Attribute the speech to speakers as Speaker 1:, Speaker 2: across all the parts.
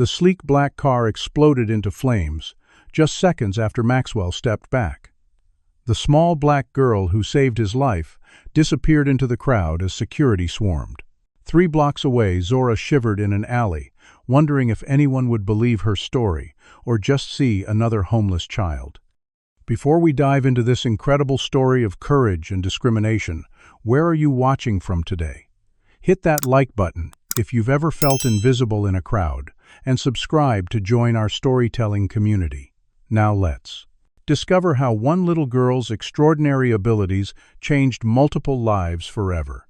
Speaker 1: The sleek black car exploded into flames, just seconds after Maxwell stepped back. The small black girl who saved his life disappeared into the crowd as security swarmed. 3 blocks away, Zora shivered in an alley, wondering if anyone would believe her story or just see another homeless child. Before we dive into this incredible story of courage and discrimination, where are you watching from today? Hit that like button if you've ever felt invisible in a crowd, and subscribe to join our storytelling community. Now let's discover how one little girl's extraordinary abilities changed multiple lives forever.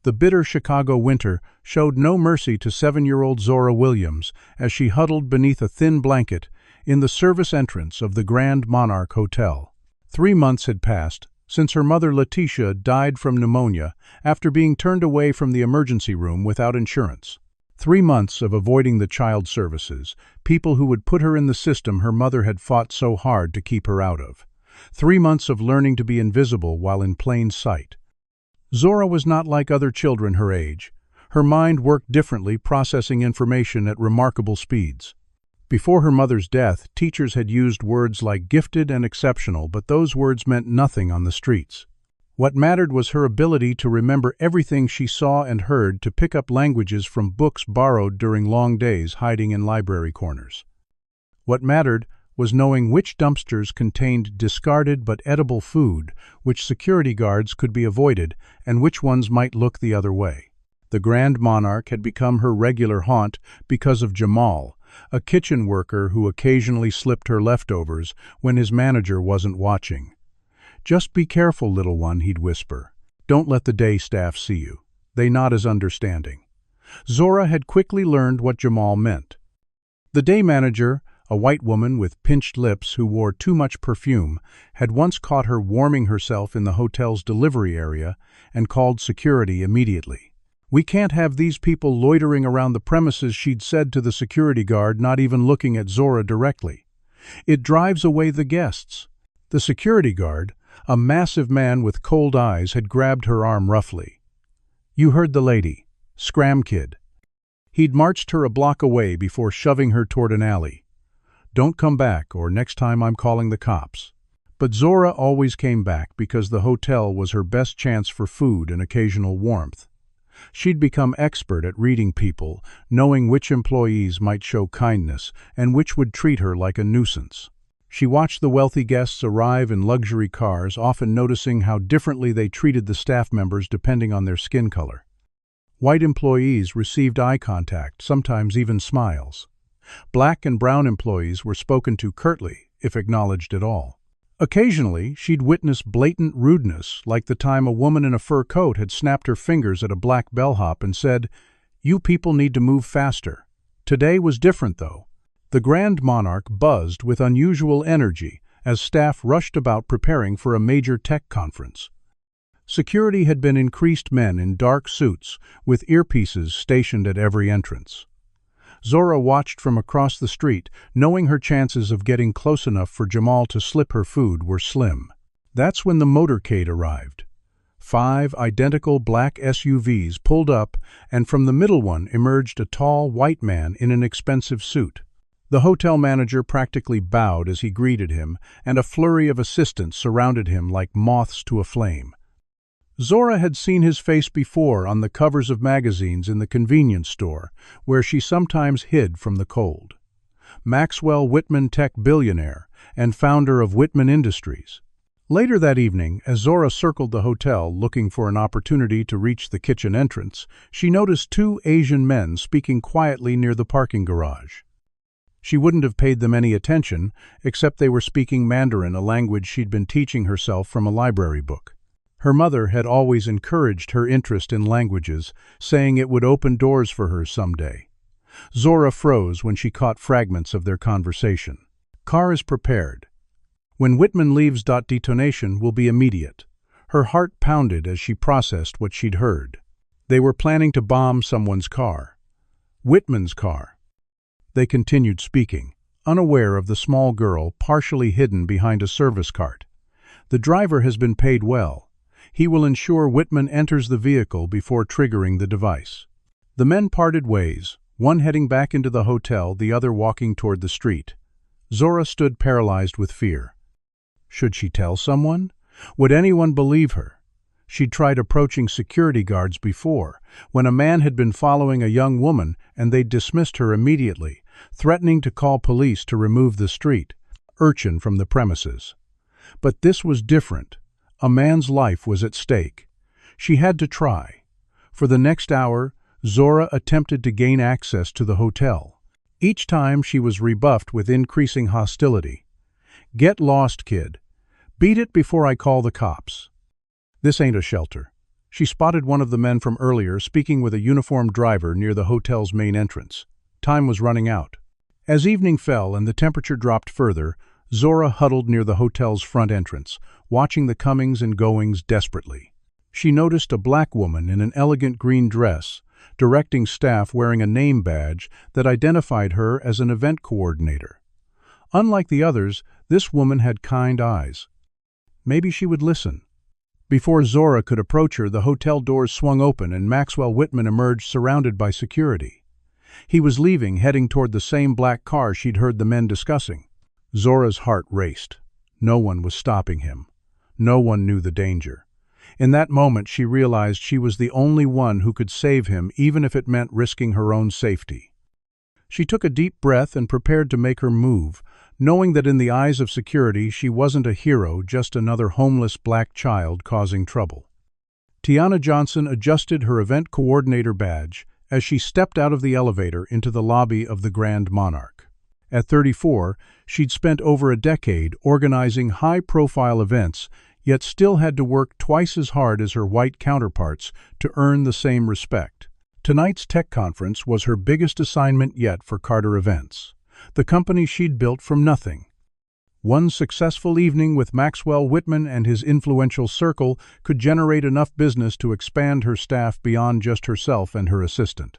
Speaker 1: The bitter Chicago winter showed no mercy to 7-year-old Zora Williams as she huddled beneath a thin blanket in the service entrance of the Grand Monarch Hotel. 3 months had passed since her mother Letitia died from pneumonia after being turned away from the emergency room without insurance. 3 months of avoiding the child services, people who would put her in the system her mother had fought so hard to keep her out of. 3 months of learning to be invisible while in plain sight. Zora was not like other children her age. Her mind worked differently, processing information at remarkable speeds. Before her mother's death, teachers had used words like gifted and exceptional, but those words meant nothing on the streets. What mattered was her ability to remember everything she saw and heard, to pick up languages from books borrowed during long days hiding in library corners. What mattered was knowing which dumpsters contained discarded but edible food, which security guards could be avoided, and which ones might look the other way. The Grand Monarch had become her regular haunt because of Jamal, a kitchen worker who occasionally slipped her leftovers when his manager wasn't watching. "Just be careful, little one," he'd whisper. "Don't let the day staff see you. They not as understanding." Zora had quickly learned what Jamal meant. The day manager, a white woman with pinched lips who wore too much perfume, had once caught her warming herself in the hotel's delivery area and called security immediately. "We can't have these people loitering around the premises," she'd said to the security guard, not even looking at Zora directly. "It drives away the guests." The security guard, a massive man with cold eyes, had grabbed her arm roughly. "You heard the lady. Scram, kid." He'd marched her a block away before shoving her toward an alley. "Don't come back, or next time I'm calling the cops." But Zora always came back because the hotel was her best chance for food and occasional warmth. She'd become expert at reading people, knowing which employees might show kindness and which would treat her like a nuisance. She watched the wealthy guests arrive in luxury cars, often noticing how differently they treated the staff members depending on their skin color. White employees received eye contact, sometimes even smiles. Black and brown employees were spoken to curtly, if acknowledged at all. Occasionally, she'd witness blatant rudeness, like the time a woman in a fur coat had snapped her fingers at a black bellhop and said, "You people need to move faster." Today was different, though. The Grand Monarch buzzed with unusual energy as staff rushed about preparing for a major tech conference. Security had been increased, men in dark suits with earpieces stationed at every entrance. Zora watched from across the street, knowing her chances of getting close enough for Jamal to slip her food were slim. That's when the motorcade arrived. 5 identical black SUVs pulled up, and from the middle one emerged a tall white man in an expensive suit. The hotel manager practically bowed as he greeted him, and a flurry of assistants surrounded him like moths to a flame. Zora had seen his face before on the covers of magazines in the convenience store, where she sometimes hid from the cold. Maxwell Whitman, tech billionaire and founder of Whitman Industries. Later that evening, as Zora circled the hotel looking for an opportunity to reach the kitchen entrance, she noticed 2 Asian men speaking quietly near the parking garage. She wouldn't have paid them any attention, except they were speaking Mandarin, a language she'd been teaching herself from a library book. Her mother had always encouraged her interest in languages, saying it would open doors for her someday. Zora froze when she caught fragments of their conversation. "Car is prepared. When Whitman leaves, detonation will be immediate." Her heart pounded as she processed what she'd heard. They were planning to bomb someone's car. Whitman's car. They continued speaking, unaware of the small girl partially hidden behind a service cart. "The driver has been paid well. He will ensure Whitman enters the vehicle before triggering the device." The men parted ways, one heading back into the hotel, the other walking toward the street. Zora stood paralyzed with fear. Should she tell someone? Would anyone believe her? She'd tried approaching security guards before, when a man had been following a young woman and they'd dismissed her immediately, threatening to call police to remove the street urchin from the premises. But this was different. A man's life was at stake. She had to try. For the next hour, Zora attempted to gain access to the hotel. Each time she was rebuffed with increasing hostility. "Get lost, kid. Beat it before I call the cops." This ain't a shelter. She spotted one of the men from earlier speaking with a uniformed driver near the hotel's main entrance. Time was running out. As evening fell and the temperature dropped further, Zora huddled near the hotel's front entrance, watching the comings and goings desperately. She noticed a black woman in an elegant green dress, directing staff wearing a name badge that identified her as an event coordinator. Unlike the others, this woman had kind eyes. Maybe she would listen. Before Zora could approach her, the hotel doors swung open and Maxwell Whitman emerged surrounded by security. He was leaving, heading toward the same black car she'd heard the men discussing. Zora's heart raced. No one was stopping him. No one knew the danger. In that moment, she realized she was the only one who could save him, even if it meant risking her own safety. She took a deep breath and prepared to make her move, knowing that in the eyes of security she wasn't a hero, just another homeless black child causing trouble. Tiana Johnson adjusted her event coordinator badge as she stepped out of the elevator into the lobby of the Grand Monarch. At 34, she'd spent over a decade organizing high-profile events, yet still had to work twice as hard as her white counterparts to earn the same respect. Tonight's tech conference was her biggest assignment yet for Carter Events, the company she'd built from nothing. One successful evening with Maxwell Whitman and his influential circle could generate enough business to expand her staff beyond just herself and her assistant.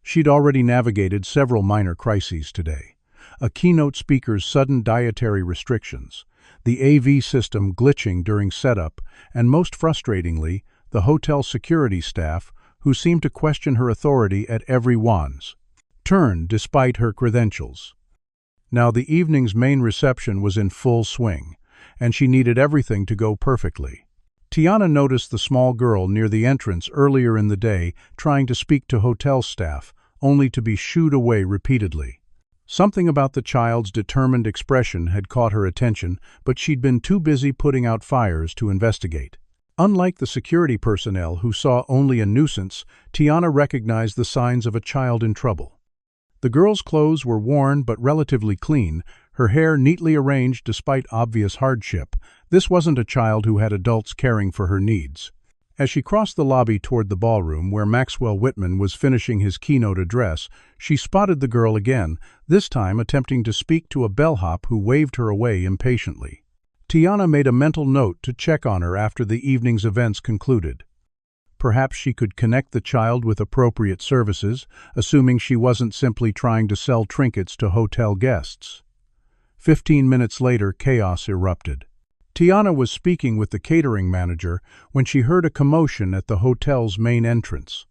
Speaker 1: She'd already navigated several minor crises today. A keynote speaker's sudden dietary restrictions, the AV system glitching during setup, and most frustratingly, the hotel security staff, who seemed to question her authority at every one's turn despite her credentials. Now the evening's main reception was in full swing, and she needed everything to go perfectly. Tiana noticed the small girl near the entrance earlier in the day trying to speak to hotel staff, only to be shooed away repeatedly. Something about the child's determined expression had caught her attention, but she'd been too busy putting out fires to investigate. Unlike the security personnel who saw only a nuisance, Tiana recognized the signs of a child in trouble. The girl's clothes were worn but relatively clean, her hair neatly arranged despite obvious hardship. This wasn't a child who had adults caring for her needs. As she crossed the lobby toward the ballroom where Maxwell Whitman was finishing his keynote address, she spotted the girl again, this time attempting to speak to a bellhop who waved her away impatiently. Tiana made a mental note to check on her after the evening's events concluded. Perhaps she could connect the child with appropriate services, assuming she wasn't simply trying to sell trinkets to hotel guests. 15 minutes later, chaos erupted. Tiana was speaking with the catering manager when she heard a commotion at the hotel's main entrance.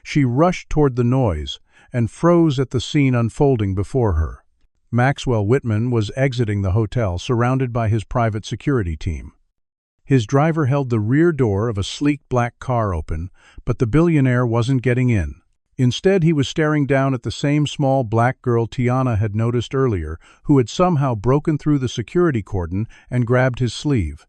Speaker 1: She rushed toward the noise and froze at the scene unfolding before her. Maxwell Whitman was exiting the hotel, surrounded by his private security team. His driver held the rear door of a sleek black car open, but the billionaire wasn't getting in. Instead, he was staring down at the same small black girl Tiana had noticed earlier, who had somehow broken through the security cordon and grabbed his sleeve.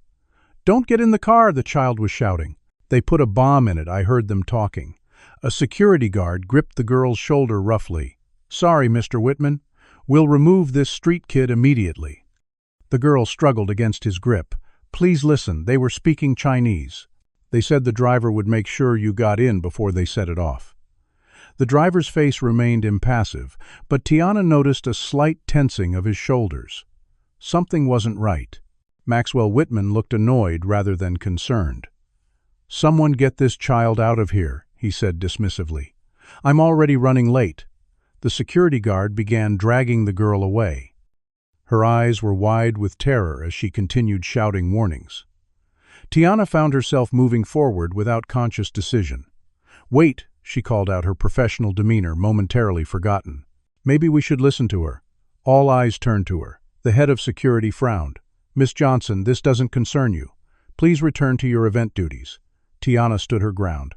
Speaker 1: "Don't get in the car," the child was shouting. "They put a bomb in it," I heard them talking. A security guard gripped the girl's shoulder roughly. "Sorry, Mr. Whitman. We'll remove this street kid immediately." The girl struggled against his grip. "Please listen, they were speaking Chinese. They said the driver would make sure you got in before they set it off." The driver's face remained impassive, but Tiana noticed a slight tensing of his shoulders. Something wasn't right. Maxwell Whitman looked annoyed rather than concerned. "Someone get this child out of here," he said dismissively. "I'm already running late." The security guard began dragging the girl away. Her eyes were wide with terror as she continued shouting warnings. Tiana found herself moving forward without conscious decision. "Wait," she called out, her professional demeanor momentarily forgotten. "Maybe we should listen to her." All eyes turned to her. The head of security frowned. "Miss Johnson, this doesn't concern you. Please return to your event duties." Tiana stood her ground.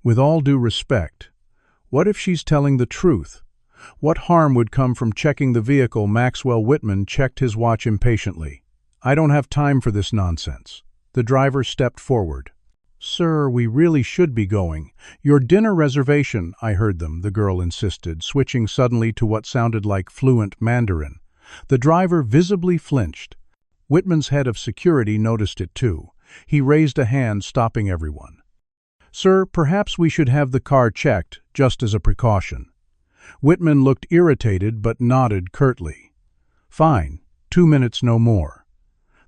Speaker 1: "With all due respect, what if she's telling the truth? What harm would come from checking the vehicle?" Maxwell Whitman checked his watch impatiently. "I don't have time for this nonsense." The driver stepped forward. "Sir, we really should be going. Your dinner reservation—" "I heard them," the girl insisted, switching suddenly to what sounded like fluent Mandarin. The driver visibly flinched. Whitman's head of security noticed it too. He raised a hand, stopping everyone. "Sir, perhaps we should have the car checked, just as a precaution." Whitman looked irritated but nodded curtly. "Fine. 2 minutes, no more."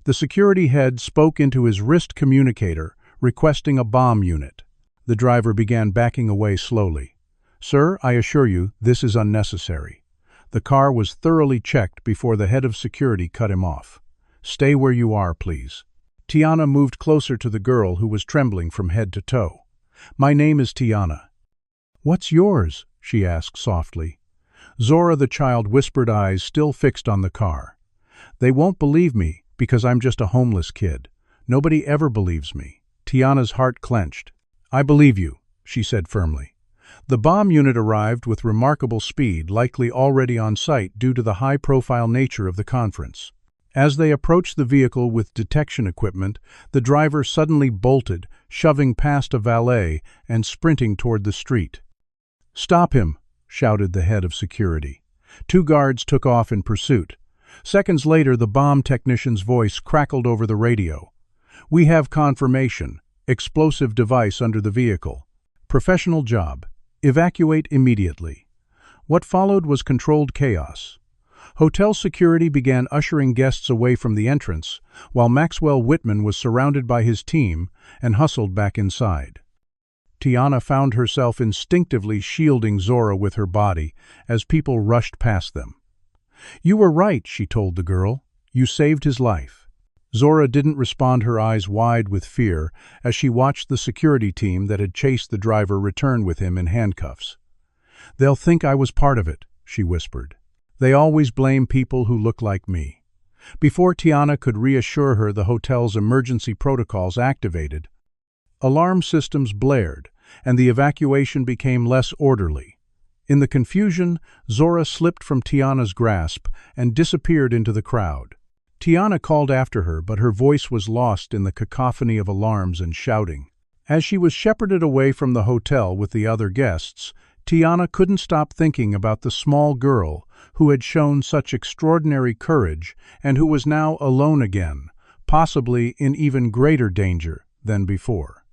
Speaker 1: The security head spoke into his wrist communicator, requesting a bomb unit. The driver began backing away slowly. "Sir, I assure you, this is unnecessary." The car was thoroughly checked before the head of security cut him off. "Stay where you are, please." Tiana moved closer to the girl, who was trembling from head to toe. "My name is Tiana." "What's yours?" she asked softly. Zora, the child, whispered, eyes still fixed on the car. "They won't believe me because I'm just a homeless kid. Nobody ever believes me." Tiana's heart clenched. "I believe you," she said firmly. The bomb unit arrived with remarkable speed, likely already on site due to the high-profile nature of the conference. As they approached the vehicle with detection equipment, the driver suddenly bolted, shoving past a valet and sprinting toward the street. "Stop him!" shouted the head of security. 2 guards took off in pursuit. Seconds later, the bomb technician's voice crackled over the radio. "We have confirmation. Explosive device under the vehicle. Professional job. Evacuate immediately." What followed was controlled chaos. Hotel security began ushering guests away from the entrance, while Maxwell Whitman was surrounded by his team and hustled back inside. Tiana found herself instinctively shielding Zora with her body as people rushed past them. "You were right," she told the girl. "You saved his life." Zora didn't respond, her eyes wide with fear, as she watched the security team that had chased the driver return with him in handcuffs. "They'll think I was part of it," she whispered. "They always blame people who look like me." Before Tiana could reassure her, the hotel's emergency protocols activated. Alarm systems blared, and the evacuation became less orderly. In the confusion, Zora slipped from Tiana's grasp and disappeared into the crowd. Tiana called after her, but her voice was lost in the cacophony of alarms and shouting. As she was shepherded away from the hotel with the other guests, Tiana couldn't stop thinking about the small girl who had shown such extraordinary courage and who was now alone again, possibly in even greater danger than before.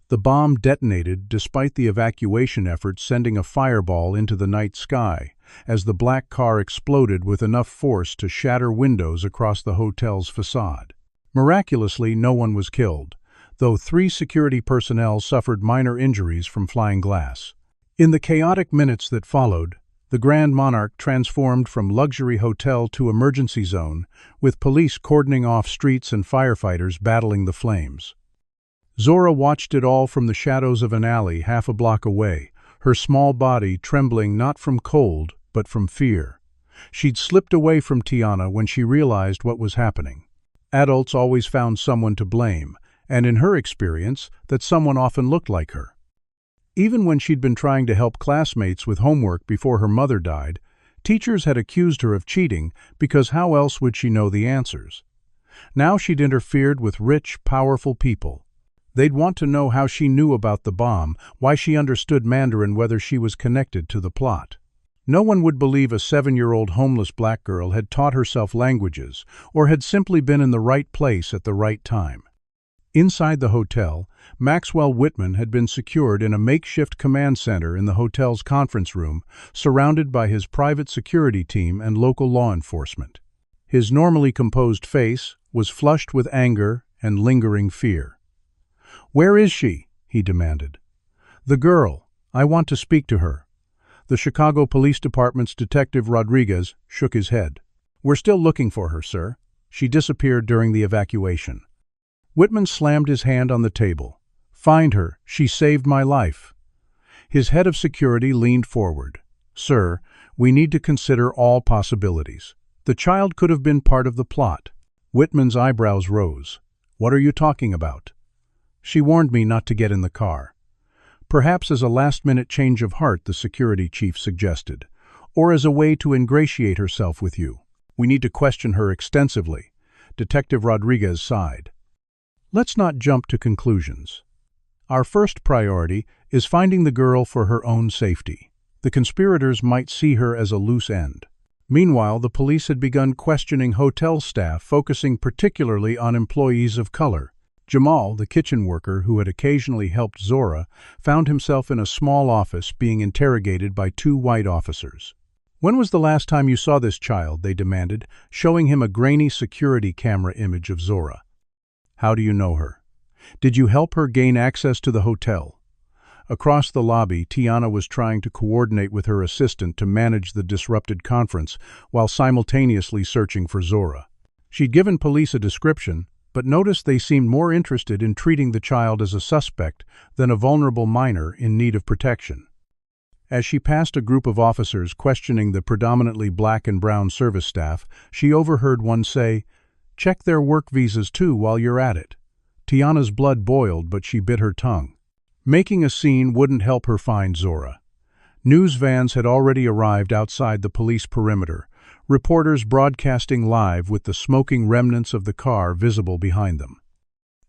Speaker 1: The bomb detonated despite the evacuation effort, sending a fireball into the night sky as the black car exploded with enough force to shatter windows across the hotel's facade. Miraculously, no one was killed, though 3 security personnel suffered minor injuries from flying glass. In the chaotic minutes that followed, the Grand Monarch transformed from luxury hotel to emergency zone, with police cordoning off streets and firefighters battling the flames. Zora watched it all from the shadows of an alley half a block away, her small body trembling not from cold, but from fear. She'd slipped away from Tiana when she realized what was happening. Adults always found someone to blame, and in her experience, that someone often looked like her. Even when she'd been trying to help classmates with homework before her mother died, teachers had accused her of cheating because how else would she know the answers? Now she'd interfered with rich, powerful people. They'd want to know how she knew about the bomb, why she understood Mandarin, whether she was connected to the plot. No one would believe a 7-year-old homeless black girl had taught herself languages or had simply been in the right place at the right time. Inside the hotel, Maxwell Whitman had been secured in a makeshift command center in the hotel's conference room, surrounded by his private security team and local law enforcement. His normally composed face was flushed with anger and lingering fear. "Where is she?" he demanded. "The girl. I want to speak to her." The Chicago Police Department's Detective Rodriguez shook his head. "We're still looking for her, sir. She disappeared during the evacuation." Whitman slammed his hand on the table. "Find her. She saved my life." His head of security leaned forward. "Sir, we need to consider all possibilities. The child could have been part of the plot." Whitman's eyebrows rose. "What are you talking about?" "She warned me not to get in the car." "Perhaps as a last-minute change of heart," the security chief suggested, "or as a way to ingratiate herself with you. We need to question her extensively." Detective Rodriguez sighed. "Let's not jump to conclusions. Our first priority is finding the girl for her own safety. The conspirators might see her as a loose end." Meanwhile, the police had begun questioning hotel staff, focusing particularly on employees of color. Jamal, the kitchen worker who had occasionally helped Zora, found himself in a small office being interrogated by two white officers. "When was the last time you saw this child?" they demanded, showing him a grainy security camera image of Zora. "How do you know her? Did you help her gain access to the hotel?" Across the lobby, Tiana was trying to coordinate with her assistant to manage the disrupted conference while simultaneously searching for Zora. She'd given police a description, but noticed they seemed more interested in treating the child as a suspect than a vulnerable minor in need of protection. As she passed a group of officers questioning the predominantly black and brown service staff, she overheard one say, "Check their work visas too while you're at it." Tiana's blood boiled, but she bit her tongue. Making a scene wouldn't help her find Zora. News vans had already arrived outside the police perimeter, reporters broadcasting live with the smoking remnants of the car visible behind them.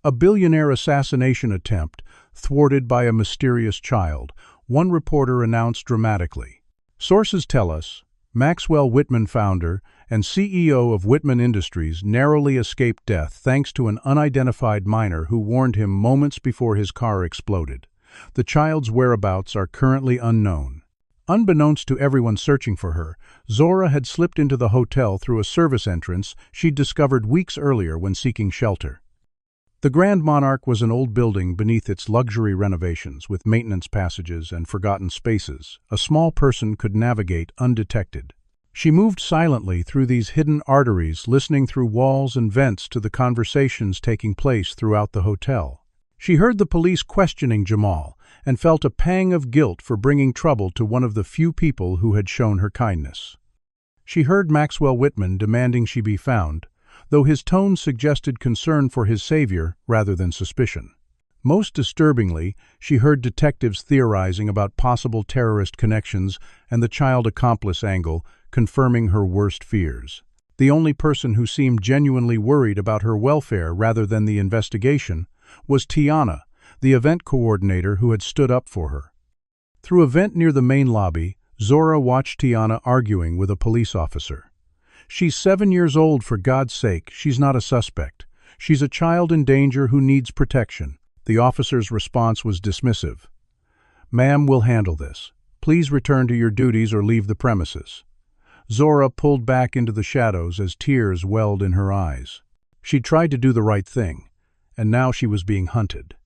Speaker 1: "A billionaire assassination attempt, thwarted by a mysterious child," one reporter announced dramatically. "Sources tell us Maxwell Whitman, founder and CEO of Whitman Industries, narrowly escaped death thanks to an unidentified minor who warned him moments before his car exploded. The child's whereabouts are currently unknown." Unbeknownst to everyone searching for her, Zora had slipped into the hotel through a service entrance she'd discovered weeks earlier when seeking shelter. The Grand Monarch was an old building beneath its luxury renovations, with maintenance passages and forgotten spaces a small person could navigate undetected. She moved silently through these hidden arteries, listening through walls and vents to the conversations taking place throughout the hotel. She heard the police questioning Jamal and felt a pang of guilt for bringing trouble to one of the few people who had shown her kindness. She heard Maxwell Whitman demanding she be found, though his tone suggested concern for his savior rather than suspicion. Most disturbingly, she heard detectives theorizing about possible terrorist connections and the child accomplice angle, confirming her worst fears. The only person who seemed genuinely worried about her welfare rather than the investigation was Tiana, the event coordinator who had stood up for her. Through a vent near the main lobby, Zora watched Tiana arguing with a police officer. "She's 7 years old, for God's sake. She's not a suspect. She's a child in danger who needs protection." The officer's response was dismissive. "Ma'am, we'll handle this. Please return to your duties or leave the premises." Zora pulled back into the shadows as tears welled in her eyes. She'd tried to do the right thing, and now she was being hunted.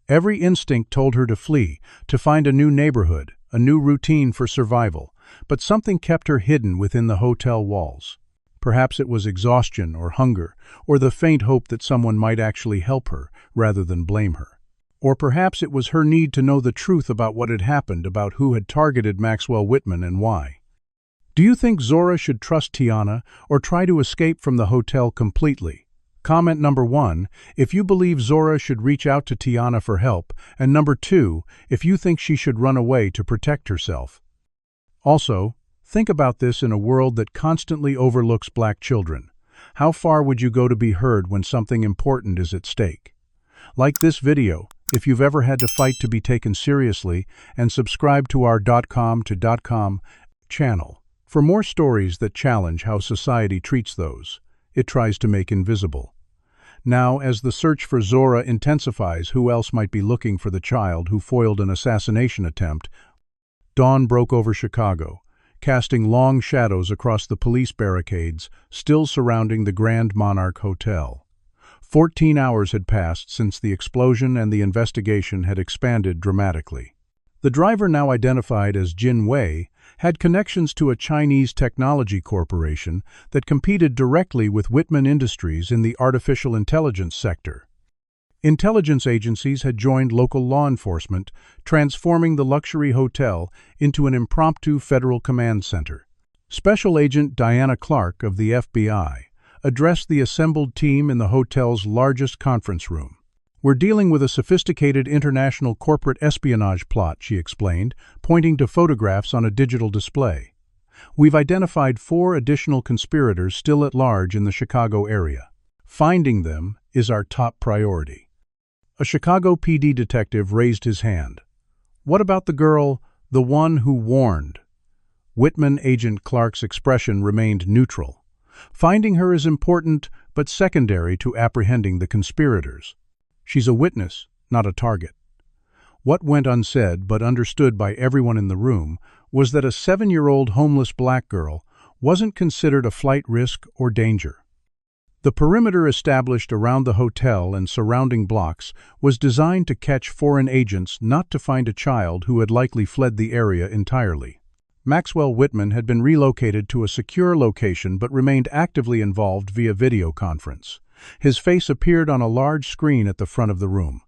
Speaker 1: Every instinct told her to flee, to find a new neighborhood, a new routine for survival, but something kept her hidden within the hotel walls. Perhaps it was exhaustion or hunger, or the faint hope that someone might actually help her rather than blame her. Or perhaps it was her need to know the truth about what had happened, about who had targeted Maxwell Whitman and why. Do you think Zora should trust Tiana or try to escape from the hotel completely? Comment number 1, if you believe Zora should reach out to Tiana for help, and number 2, if you think she should run away to protect herself. Also, think about this in a world that constantly overlooks black children. How far would you go to be heard when something important is at stake? Like this video if you've ever had to fight to be taken seriously, and subscribe to our .com channel for more stories that challenge how society treats those it tries to make invisible. Now, as the search for Zora intensifies, who else might be looking for the child who foiled an assassination attempt? Dawn broke over Chicago, casting long shadows across the police barricades still surrounding the Grand Monarch Hotel. 14 hours had passed since the explosion, and the investigation had expanded dramatically. The driver, now identified as Jin Wei, had connections to a Chinese technology corporation that competed directly with Whitman Industries in the artificial intelligence sector. Intelligence agencies had joined local law enforcement, transforming the luxury hotel into an impromptu federal command center. Special Agent Diana Clark of the FBI addressed the assembled team in the hotel's largest conference room. "We're dealing with a sophisticated international corporate espionage plot," she explained, pointing to photographs on a digital display. "We've identified 4 additional conspirators still at large in the Chicago area. Finding them is our top priority." A Chicago PD detective raised his hand. "What about the girl, the one who warned?" Whitman Agent Clark's expression remained neutral. "Finding her is important, but secondary to apprehending the conspirators. She's a witness, not a target." What went unsaid but understood by everyone in the room was that a 7-year-old homeless black girl wasn't considered a flight risk or danger. The perimeter established around the hotel and surrounding blocks was designed to catch foreign agents, not to find a child who had likely fled the area entirely. Maxwell Whitman had been relocated to a secure location but remained actively involved via video conference. His face appeared on a large screen at the front of the room.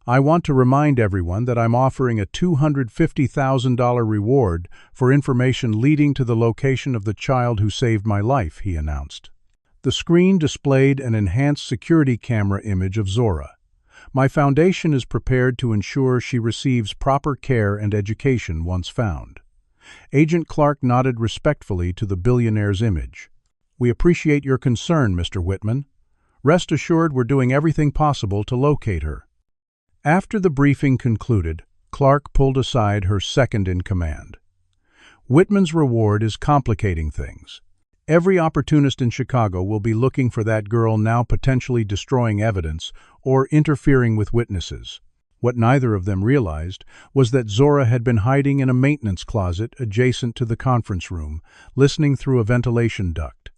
Speaker 1: "I want to remind everyone that I'm offering a $250,000 reward for information leading to the location of the child who saved my life," he announced. The screen displayed an enhanced security camera image of Zora. "My foundation is prepared to ensure she receives proper care and education once found." Agent Clark nodded respectfully to the billionaire's image. "We appreciate your concern, Mr. Whitman. Rest assured we're doing everything possible to locate her." After the briefing concluded, Clark pulled aside her second-in-command. "Whitman's reward is complicating things. Every opportunist in Chicago will be looking for that girl now potentially destroying evidence or interfering with witnesses." What neither of them realized was that Zora had been hiding in a maintenance closet adjacent to the conference room, listening through a ventilation duct.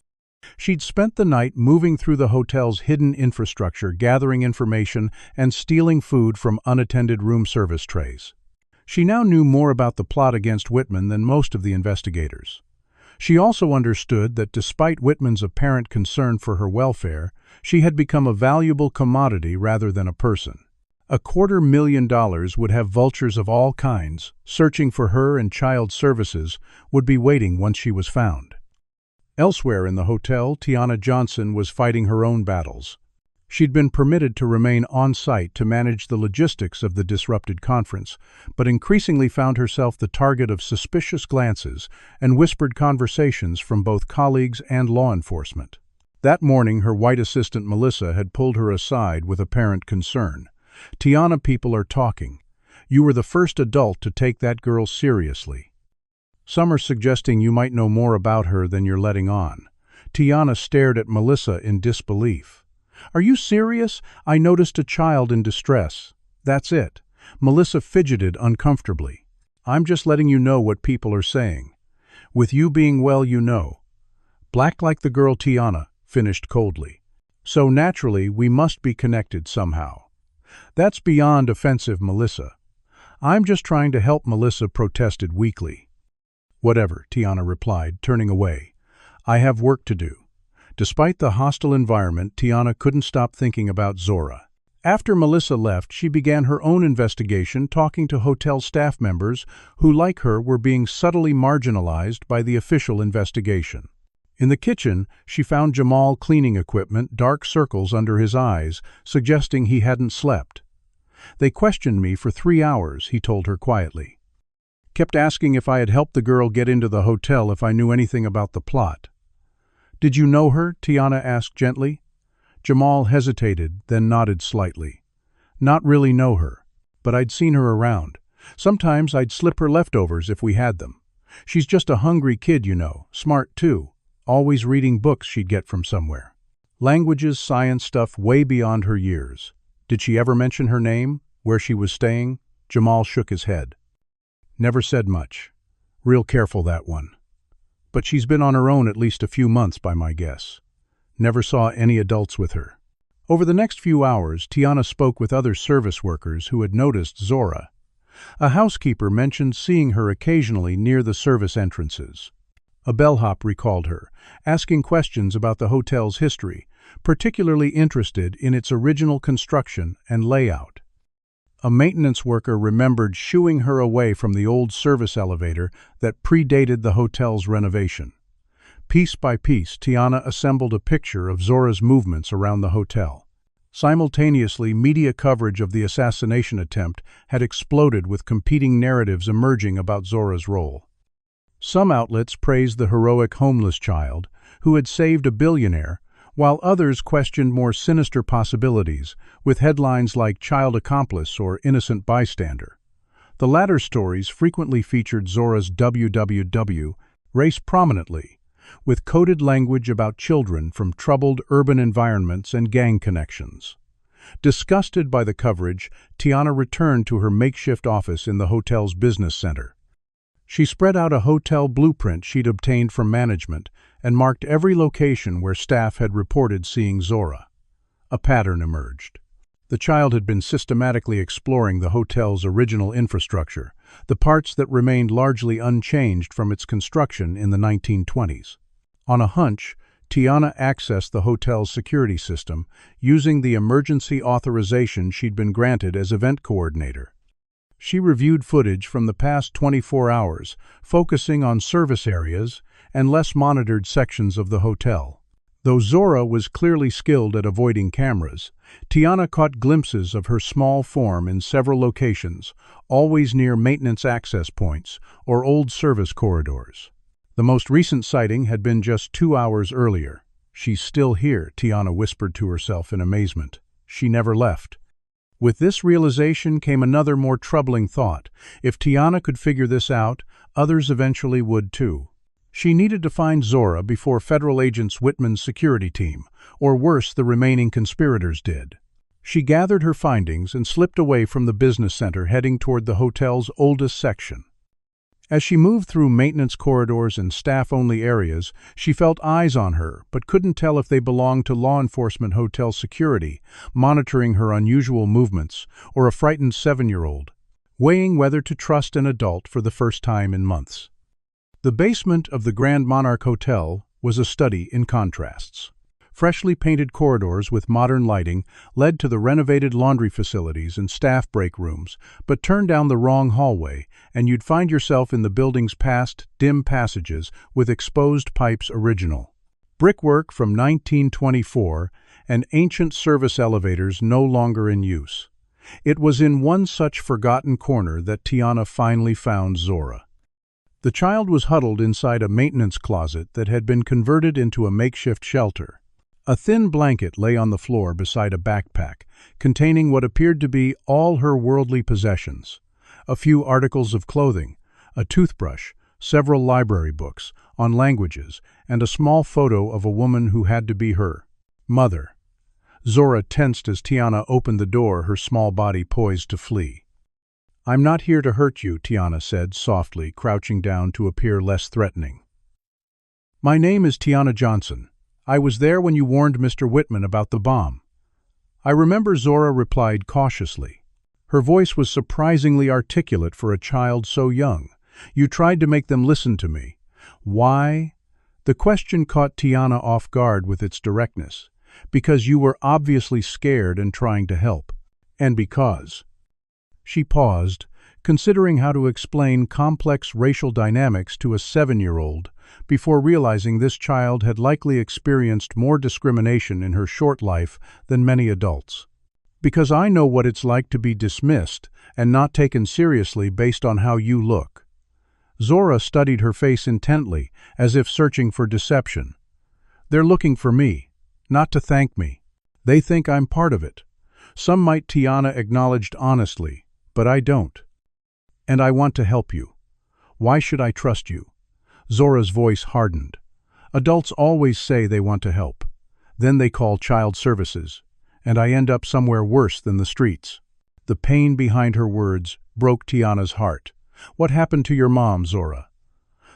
Speaker 1: She'd spent the night moving through the hotel's hidden infrastructure, gathering information and stealing food from unattended room service trays. She now knew more about the plot against Whitman than most of the investigators. She also understood that despite Whitman's apparent concern for her welfare, she had become a valuable commodity rather than a person. $250,000 would have vultures of all kinds, searching for her, and child services would be waiting once she was found. Elsewhere in the hotel, Tiana Johnson was fighting her own battles. She'd been permitted to remain on-site to manage the logistics of the disrupted conference, but increasingly found herself the target of suspicious glances and whispered conversations from both colleagues and law enforcement. That morning, her white assistant Melissa had pulled her aside with apparent concern. "Tiana, people are talking. You were the first adult to take that girl seriously. Some are suggesting you might know more about her than you're letting on." Tiana stared at Melissa in disbelief. "Are you serious? I noticed a child in distress. That's it." Melissa fidgeted uncomfortably. "I'm just letting you know what people are saying. With you being well, you know." "Black like the girl," Tiana finished coldly. "So naturally, we must be connected somehow." "That's beyond offensive, Melissa." "I'm just trying to help," Melissa protested weakly. "Whatever," Tiana replied, turning away. "I have work to do." Despite the hostile environment, Tiana couldn't stop thinking about Zora. After Melissa left, she began her own investigation, talking to hotel staff members who, like her, were being subtly marginalized by the official investigation. In the kitchen, she found Jamal cleaning equipment, dark circles under his eyes, suggesting he hadn't slept. "They questioned me for 3 hours," he told her quietly. "Kept asking if I had helped the girl get into the hotel, if I knew anything about the plot." "Did you know her?" Tiana asked gently. Jamal hesitated, then nodded slightly. "Not really know her, but I'd seen her around. Sometimes I'd slip her leftovers if we had them. She's just a hungry kid, you know, smart too, always reading books she'd get from somewhere. Languages, science stuff way beyond her years." "Did she ever mention her name, where she was staying?" Jamal shook his head. "Never said much. Real careful, that one. But she's been on her own at least a few months by my guess. Never saw any adults with her." Over the next few hours, Tiana spoke with other service workers who had noticed Zora. A housekeeper mentioned seeing her occasionally near the service entrances. A bellhop recalled her, asking questions about the hotel's history, particularly interested in its original construction and layout. A maintenance worker remembered shooing her away from the old service elevator that predated the hotel's renovation. Piece by piece, Tiana assembled a picture of Zora's movements around the hotel. Simultaneously, media coverage of the assassination attempt had exploded with competing narratives emerging about Zora's role. Some outlets praised the heroic homeless child, who had saved a billionaire, while others questioned more sinister possibilities, with headlines like child accomplice or innocent bystander. The latter stories frequently featured Zora's WWW race prominently, with coded language about children from troubled urban environments and gang connections. Disgusted by the coverage, Tiana returned to her makeshift office in the hotel's business center. She spread out a hotel blueprint she'd obtained from management and marked every location where staff had reported seeing Zora. A pattern emerged. The child had been systematically exploring the hotel's original infrastructure, the parts that remained largely unchanged from its construction in the 1920s. On a hunch, Tiana accessed the hotel's security system, using the emergency authorization she'd been granted as event coordinator. She reviewed footage from the past 24 hours, focusing on service areas and less monitored sections of the hotel. Though Zora was clearly skilled at avoiding cameras, Tiana caught glimpses of her small form in several locations, always near maintenance access points or old service corridors. The most recent sighting had been just 2 hours earlier. "She's still here," Tiana whispered to herself in amazement. "She never left." With this realization came another more troubling thought. If Tiana could figure this out, others eventually would too. She needed to find Zora before federal agents Whitman's security team, or worse, the remaining conspirators did. She gathered her findings and slipped away from the business center, heading toward the hotel's oldest section. As she moved through maintenance corridors and staff-only areas, she felt eyes on her, but couldn't tell if they belonged to law enforcement hotel security, monitoring her unusual movements, or a frightened 7-year-old, weighing whether to trust an adult for the first time in months. The basement of the Grand Monarch Hotel was a study in contrasts. Freshly painted corridors with modern lighting led to the renovated laundry facilities and staff break rooms, but turn down the wrong hallway, and you'd find yourself in the building's past, dim passages with exposed pipes original. Brickwork from 1924 and ancient service elevators no longer in use. It was in one such forgotten corner that Tiana finally found Zora. The child was huddled inside a maintenance closet that had been converted into a makeshift shelter. A thin blanket lay on the floor beside a backpack, containing what appeared to be all her worldly possessions. A few articles of clothing, a toothbrush, several library books on languages, and a small photo of a woman who had to be her mother. Zora tensed as Tiana opened the door, her small body poised to flee. "I'm not here to hurt you," Tiana said softly, crouching down to appear less threatening. "My name is Tiana Johnson. I was there when you warned Mr. Whitman about the bomb." "I remember," Zora replied cautiously. Her voice was surprisingly articulate for a child so young. "You tried to make them listen to me. Why?" The question caught Tiana off guard with its directness. "Because you were obviously scared and trying to help. And because—" She paused, considering how to explain complex racial dynamics to a 7-year-old, before realizing this child had likely experienced more discrimination in her short life than many adults. "Because I know what it's like to be dismissed and not taken seriously based on how you look." Zora studied her face intently, as if searching for deception. "They're looking for me, not to thank me. They think I'm part of it. Some might," Tiana acknowledged honestly, "but I don't. And I want to help you. Why should I trust you?" Zora's voice hardened. "Adults always say they want to help. Then they call child services, and I end up somewhere worse than the streets." The pain behind her words broke Tiana's heart. "What happened to your mom, Zora?"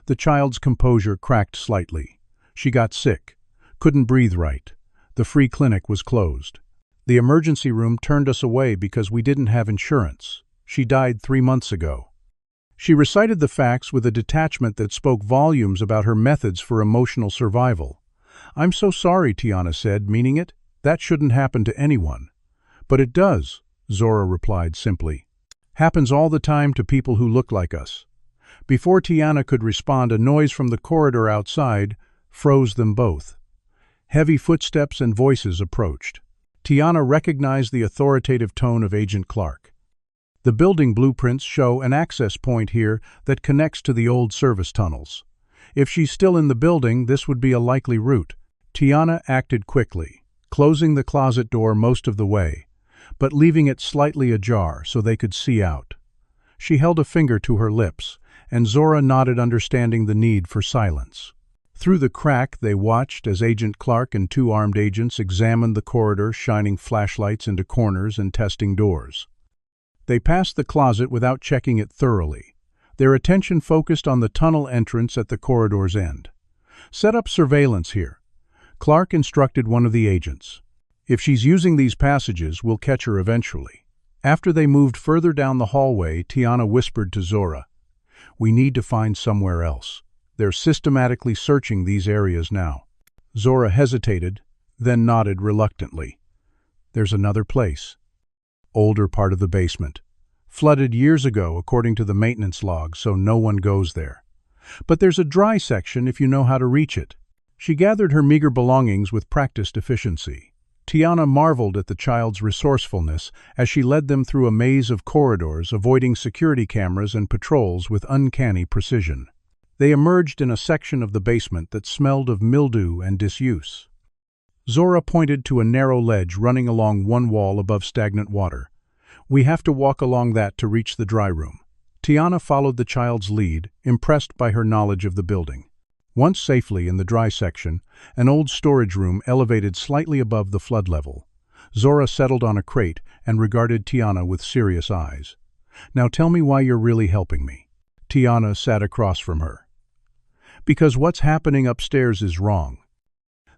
Speaker 1: The child's composure cracked slightly. "She got sick, couldn't breathe right. The free clinic was closed. The emergency room turned us away because we didn't have insurance. She died 3 months ago." She recited the facts with a detachment that spoke volumes about her methods for emotional survival. "I'm so sorry," Tiana said, meaning it. "That shouldn't happen to anyone." "But it does," Zora replied simply. "Happens all the time to people who look like us." Before Tiana could respond, a noise from the corridor outside froze them both. Heavy footsteps and voices approached. Tiana recognized the authoritative tone of Agent Clark. "The building blueprints show an access point here that connects to the old service tunnels. If she's still in the building, this would be a likely route." Tiana acted quickly, closing the closet door most of the way, but leaving it slightly ajar so they could see out. She held a finger to her lips, and Zora nodded, understanding the need for silence. Through the crack, they watched as Agent Clark and two armed agents examined the corridor, shining flashlights into corners and testing doors. They passed the closet without checking it thoroughly, their attention focused on the tunnel entrance at the corridor's end. "Set up surveillance here," Clark instructed one of the agents. "If she's using these passages, we'll catch her eventually." After they moved further down the hallway, Tiana whispered to Zora, "We need to find somewhere else. They're systematically searching these areas now." Zora hesitated, then nodded reluctantly. "There's another place. Older part of the basement. Flooded years ago, according to the maintenance log, so no one goes there. But there's a dry section if you know how to reach it." She gathered her meager belongings with practiced efficiency. Tiana marveled at the child's resourcefulness as she led them through a maze of corridors, avoiding security cameras and patrols with uncanny precision. They emerged in a section of the basement that smelled of mildew and disuse. Zora pointed to a narrow ledge running along one wall above stagnant water. "We have to walk along that to reach the dry room." Tiana followed the child's lead, impressed by her knowledge of the building. Once safely in the dry section, an old storage room elevated slightly above the flood level. Zora settled on a crate and regarded Tiana with serious eyes. "Now tell me why you're really helping me." Tiana sat across from her. "Because what's happening upstairs is wrong.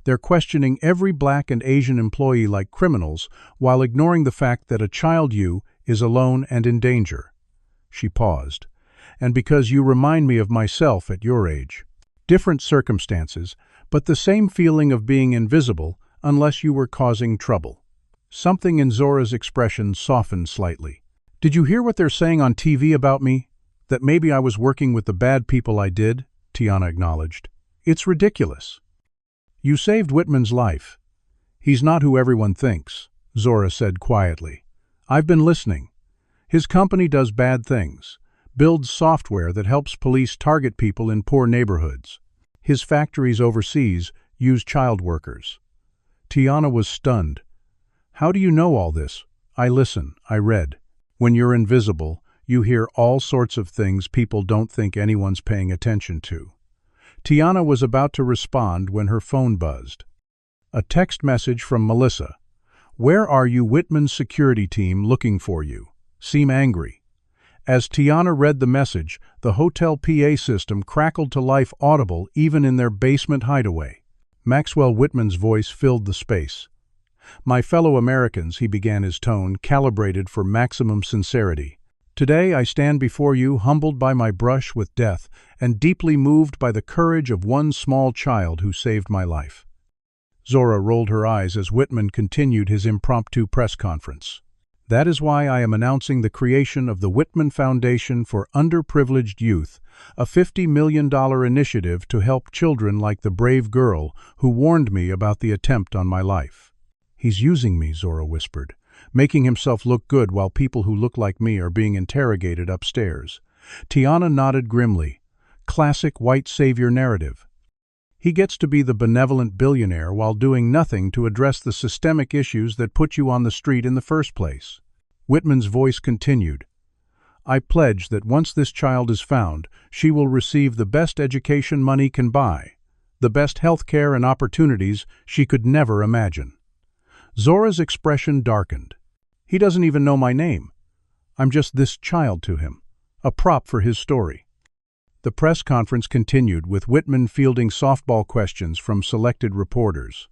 Speaker 1: They're questioning every Black and Asian employee like criminals while ignoring the fact that a child you is alone and in danger." She paused. "And because you remind me of myself at your age. Different circumstances, but the same feeling of being invisible unless you were causing trouble." Something in Zora's expression softened slightly. "Did you hear what they're saying on TV about me? That maybe I was working with the bad people I did?" Tiana acknowledged. "It's ridiculous. You saved Whitman's life. He's not who everyone thinks," Zora said quietly. "I've been listening. His company does bad things, builds software that helps police target people in poor neighborhoods. His factories overseas use child workers." Tiana was stunned. "How do you know all this?" "I listen, I read. When you're invisible, you hear all sorts of things people don't think anyone's paying attention to." Tiana was about to respond when her phone buzzed. A text message from Melissa. "Where are you? Whitman's security team looking for you. Seem angry." As Tiana read the message, the hotel PA system crackled to life, audible even in their basement hideaway. Maxwell Whitman's voice filled the space. "My fellow Americans," he began, his tone calibrated for maximum sincerity. "Today I stand before you humbled by my brush with death and deeply moved by the courage of one small child who saved my life." Zora rolled her eyes as Whitman continued his impromptu press conference. "That is why I am announcing the creation of the Whitman Foundation for Underprivileged Youth, a $50 million initiative to help children like the brave girl who warned me about the attempt on my life." "He's using me," Zora whispered, "making himself look good while people who look like me are being interrogated upstairs." Tiana nodded grimly. Classic white savior narrative. He gets to be the benevolent billionaire while doing nothing to address the systemic issues that put you on the street in the first place. Whitman's voice continued. "I pledge that once this child is found, she will receive the best education money can buy, the best health care and opportunities she could never imagine." Zora's expression darkened. "He doesn't even know my name. I'm just this child to him, a prop for his story." The press conference continued, with Whitman fielding softball questions from selected reporters.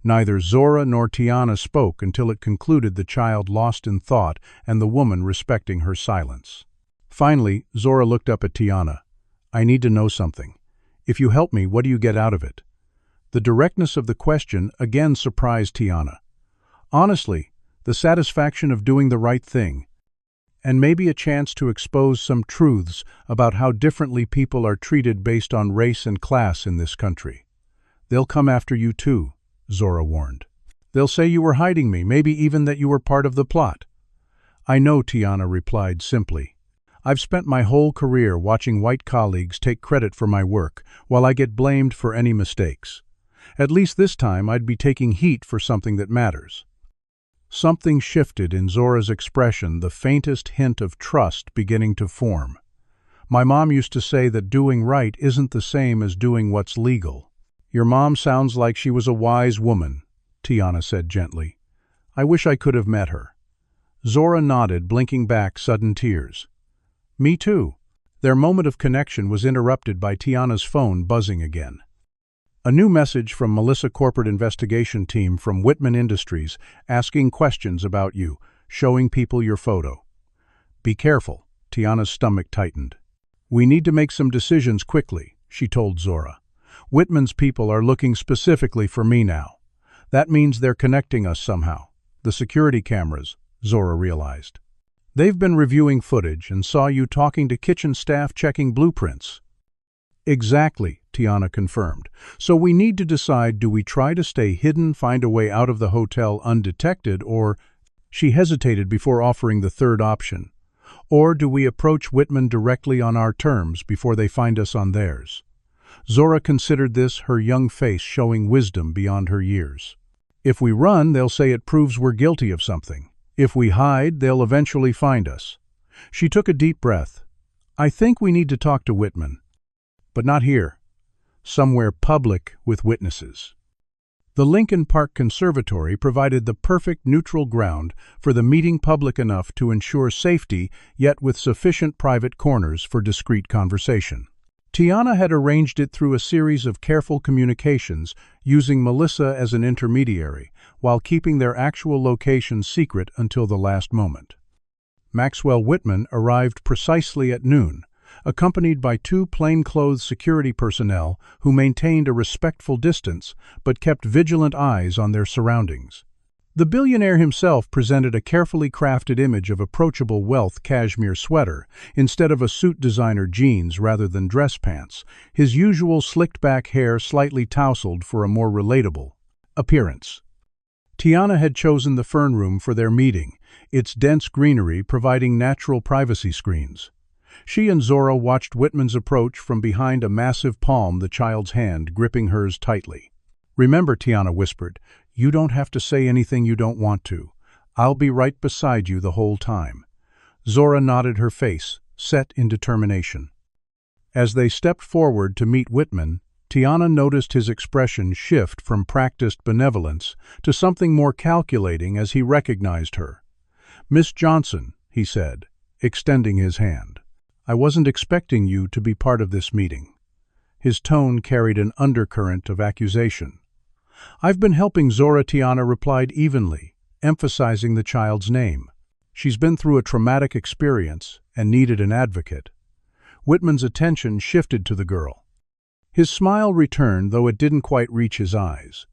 Speaker 1: Neither Zora nor Tiana spoke until it concluded, the child lost in thought and the woman respecting her silence. Finally, Zora looked up at Tiana. "I need to know something. If you help me, what do you get out of it?" The directness of the question again surprised Tiana. "Honestly, the satisfaction of doing the right thing, and maybe a chance to expose some truths about how differently people are treated based on race and class in this country." "They'll come after you too," Zora warned. "They'll say you were hiding me, maybe even that you were part of the plot." "I know," Tiana replied simply. "I've spent my whole career watching white colleagues take credit for my work, while I get blamed for any mistakes. At least this time I'd be taking heat for something that matters." Something shifted in Zora's expression, the faintest hint of trust beginning to form. "My mom used to say that doing right isn't the same as doing what's legal." "Your mom sounds like she was a wise woman," Tiana said gently. "I wish I could have met her." Zora nodded, blinking back sudden tears. "Me too." Their moment of connection was interrupted by Tiana's phone buzzing again. A new message from Melissa Corporate Investigation Team from Whitman Industries asking questions about you, showing people your photo. "Be careful," Tiana's stomach tightened. "We need to make some decisions quickly," she told Zora. "Whitman's people are looking specifically for me now. That means they're connecting us somehow." "The security cameras," Zora realized. "They've been reviewing footage and saw you talking to kitchen staff checking blueprints." "Exactly," Tiana confirmed. "So we need to decide, do we try to stay hidden, find a way out of the hotel undetected, or—" She hesitated before offering the third option. "Or do we approach Whitman directly on our terms before they find us on theirs?" Zora considered this, her young face showing wisdom beyond her years. "If we run, they'll say it proves we're guilty of something. If we hide, they'll eventually find us." She took a deep breath. "I think we need to talk to Whitman. But not here. Somewhere public with witnesses." The Lincoln Park Conservatory provided the perfect neutral ground for the meeting, public enough to ensure safety, yet with sufficient private corners for discreet conversation. Tiana had arranged it through a series of careful communications, using Melissa as an intermediary, while keeping their actual location secret until the last moment. Maxwell Whitman arrived precisely at noon, accompanied by two plainclothes security personnel who maintained a respectful distance but kept vigilant eyes on their surroundings. The billionaire himself presented a carefully crafted image of approachable wealth cashmere sweater instead of a suit designer jeans rather than dress pants, his usual slicked-back hair slightly tousled for a more relatable appearance. Tiana had chosen the fern room for their meeting, its dense greenery providing natural privacy screens. She and Zora watched Whitman's approach from behind a massive palm, the child's hand gripping hers tightly. "Remember," Tiana whispered, "you don't have to say anything you don't want to. I'll be right beside you the whole time." Zora nodded, her face set in determination. As they stepped forward to meet Whitman, Tiana noticed his expression shift from practiced benevolence to something more calculating as he recognized her. "Miss Johnson," he said, extending his hand. "I wasn't expecting you to be part of this meeting." His tone carried an undercurrent of accusation. "I've been helping Zora," Tiana replied evenly, emphasizing the child's name. "She's been through a traumatic experience and needed an advocate." Whitman's attention shifted to the girl. His smile returned, though it didn't quite reach his eyes.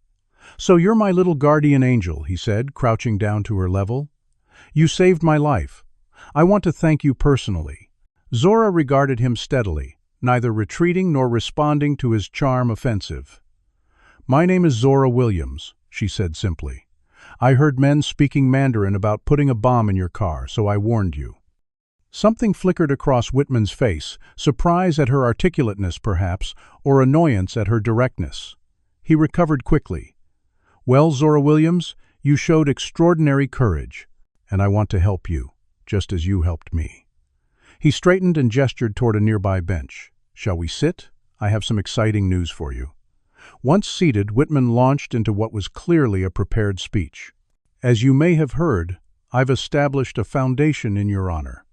Speaker 1: "So you're my little guardian angel," he said, crouching down to her level. "You saved my life. I want to thank you personally." Zora regarded him steadily, neither retreating nor responding to his charm offensive. "My name is Zora Williams," she said simply. "I heard men speaking Mandarin about putting a bomb in your car, so I warned you." Something flickered across Whitman's face, surprise at her articulateness perhaps, or annoyance at her directness. He recovered quickly. "Well, Zora Williams, you showed extraordinary courage, and I want to help you, just as you helped me." He straightened and gestured toward a nearby bench. "Shall we sit? I have some exciting news for you." Once seated, Whitman launched into what was clearly a prepared speech. "As you may have heard, I've established a foundation in your honor.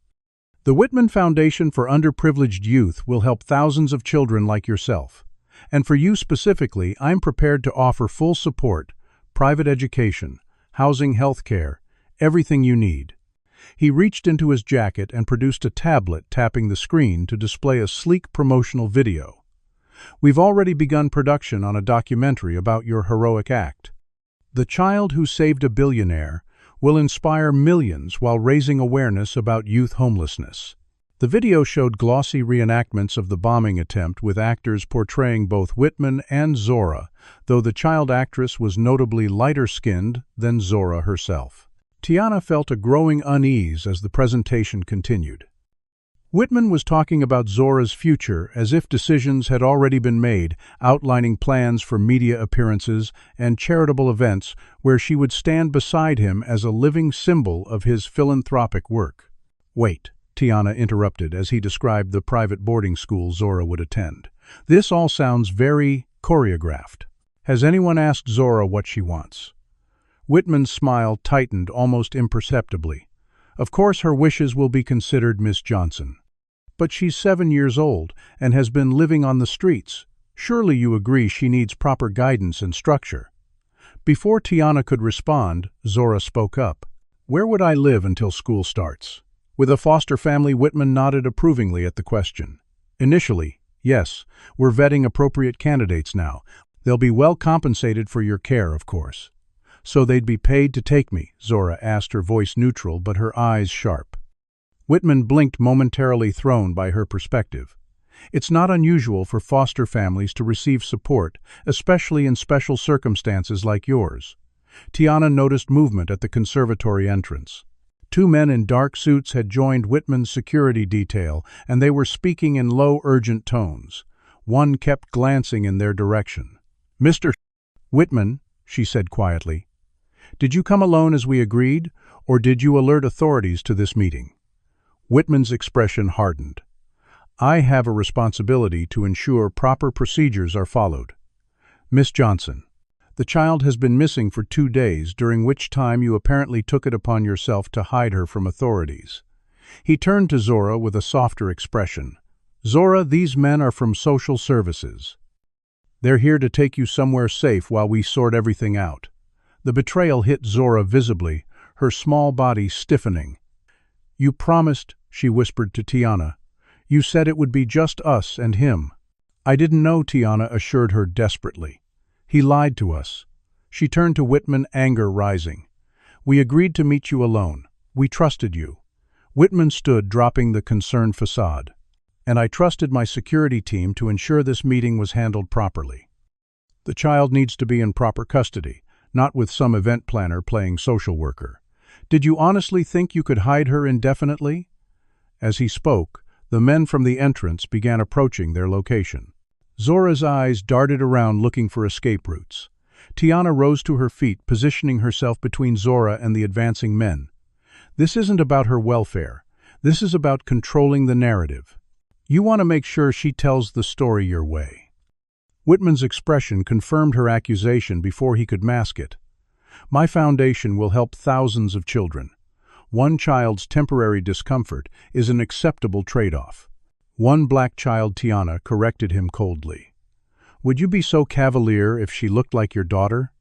Speaker 1: The Whitman Foundation for Underprivileged Youth will help thousands of children like yourself. And for you specifically, I'm prepared to offer full support, private education, housing, health care, everything you need. He reached into his jacket and produced a tablet, tapping the screen to display a sleek promotional video. "We've already begun production on a documentary about your heroic act. The child who saved a billionaire will inspire millions while raising awareness about youth homelessness." The video showed glossy reenactments of the bombing attempt with actors portraying both Whitman and Zora, though the child actress was notably lighter-skinned than Zora herself. Tiana felt a growing unease as the presentation continued. Whitman was talking about Zora's future as if decisions had already been made, outlining plans for media appearances and charitable events where she would stand beside him as a living symbol of his philanthropic work. "Wait," Tiana interrupted as he described the private boarding school Zora would attend. "This all sounds very choreographed. Has anyone asked Zora what she wants?" Whitman's smile tightened almost imperceptibly. "Of course her wishes will be considered, Miss Johnson. But she's 7 years old and has been living on the streets. Surely you agree she needs proper guidance and structure." Before Tiana could respond, Zora spoke up. "Where would I live until school starts?" With a foster family, Whitman nodded approvingly at the question. "Initially, yes. We're vetting appropriate candidates now. They'll be well compensated for your care, of course." "So they'd be paid to take me?" Zora asked, her voice neutral but her eyes sharp. Whitman blinked, momentarily thrown by her perspective. "It's not unusual for foster families to receive support, especially in special circumstances like yours." Tiana noticed movement at the conservatory entrance. 2 men in dark suits had joined Whitman's security detail, and they were speaking in low, urgent tones. One kept glancing in their direction. "Mr. Whitman," she said quietly, "did you come alone as we agreed, or did you alert authorities to this meeting?" Whitman's expression hardened. "I have a responsibility to ensure proper procedures are followed. Miss Johnson, the child has been missing for 2 days, during which time you apparently took it upon yourself to hide her from authorities." He turned to Zora with a softer expression. "Zora, these men are from social services. They're here to take you somewhere safe while we sort everything out." The betrayal hit Zora visibly, her small body stiffening. "You promised," she whispered to Tiana. "You said it would be just us and him." "I didn't know," Tiana assured her desperately. "He lied to us." She turned to Whitman, anger rising. "We agreed to meet you alone. We trusted you." Whitman stood, dropping the concerned facade. "And I trusted my security team to ensure this meeting was handled properly. The child needs to be in proper custody, not with some event planner playing social worker. Did you honestly think you could hide her indefinitely?" As he spoke, the men from the entrance began approaching their location. Zora's eyes darted around looking for escape routes. Tiana rose to her feet, positioning herself between Zora and the advancing men. "This isn't about her welfare. This is about controlling the narrative. You want to make sure she tells the story your way." Whitman's expression confirmed her accusation before he could mask it. "My foundation will help thousands of children. One child's temporary discomfort is an acceptable trade-off." "One black child," Tiana corrected him coldly. "Would you be so cavalier if she looked like your daughter?"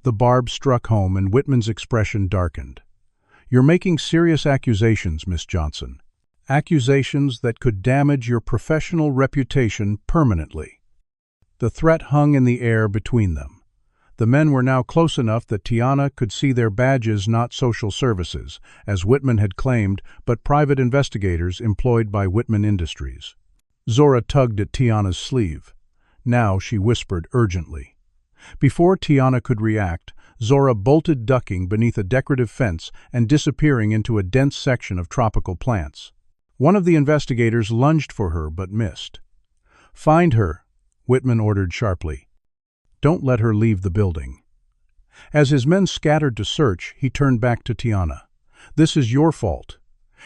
Speaker 1: The barb struck home and Whitman's expression darkened. "You're making serious accusations, Miss Johnson. Accusations that could damage your professional reputation permanently." The threat hung in the air between them. The men were now close enough that Tiana could see their badges, not social services, as Whitman had claimed, but private investigators employed by Whitman Industries. Zora tugged at Tiana's sleeve. Now she whispered urgently. Before Tiana could react, Zora bolted, ducking beneath a decorative fence and disappearing into a dense section of tropical plants. One of the investigators lunged for her but missed. "Find her," Whitman ordered sharply. "Don't let her leave the building." As his men scattered to search, he turned back to Tiana. "This is your fault.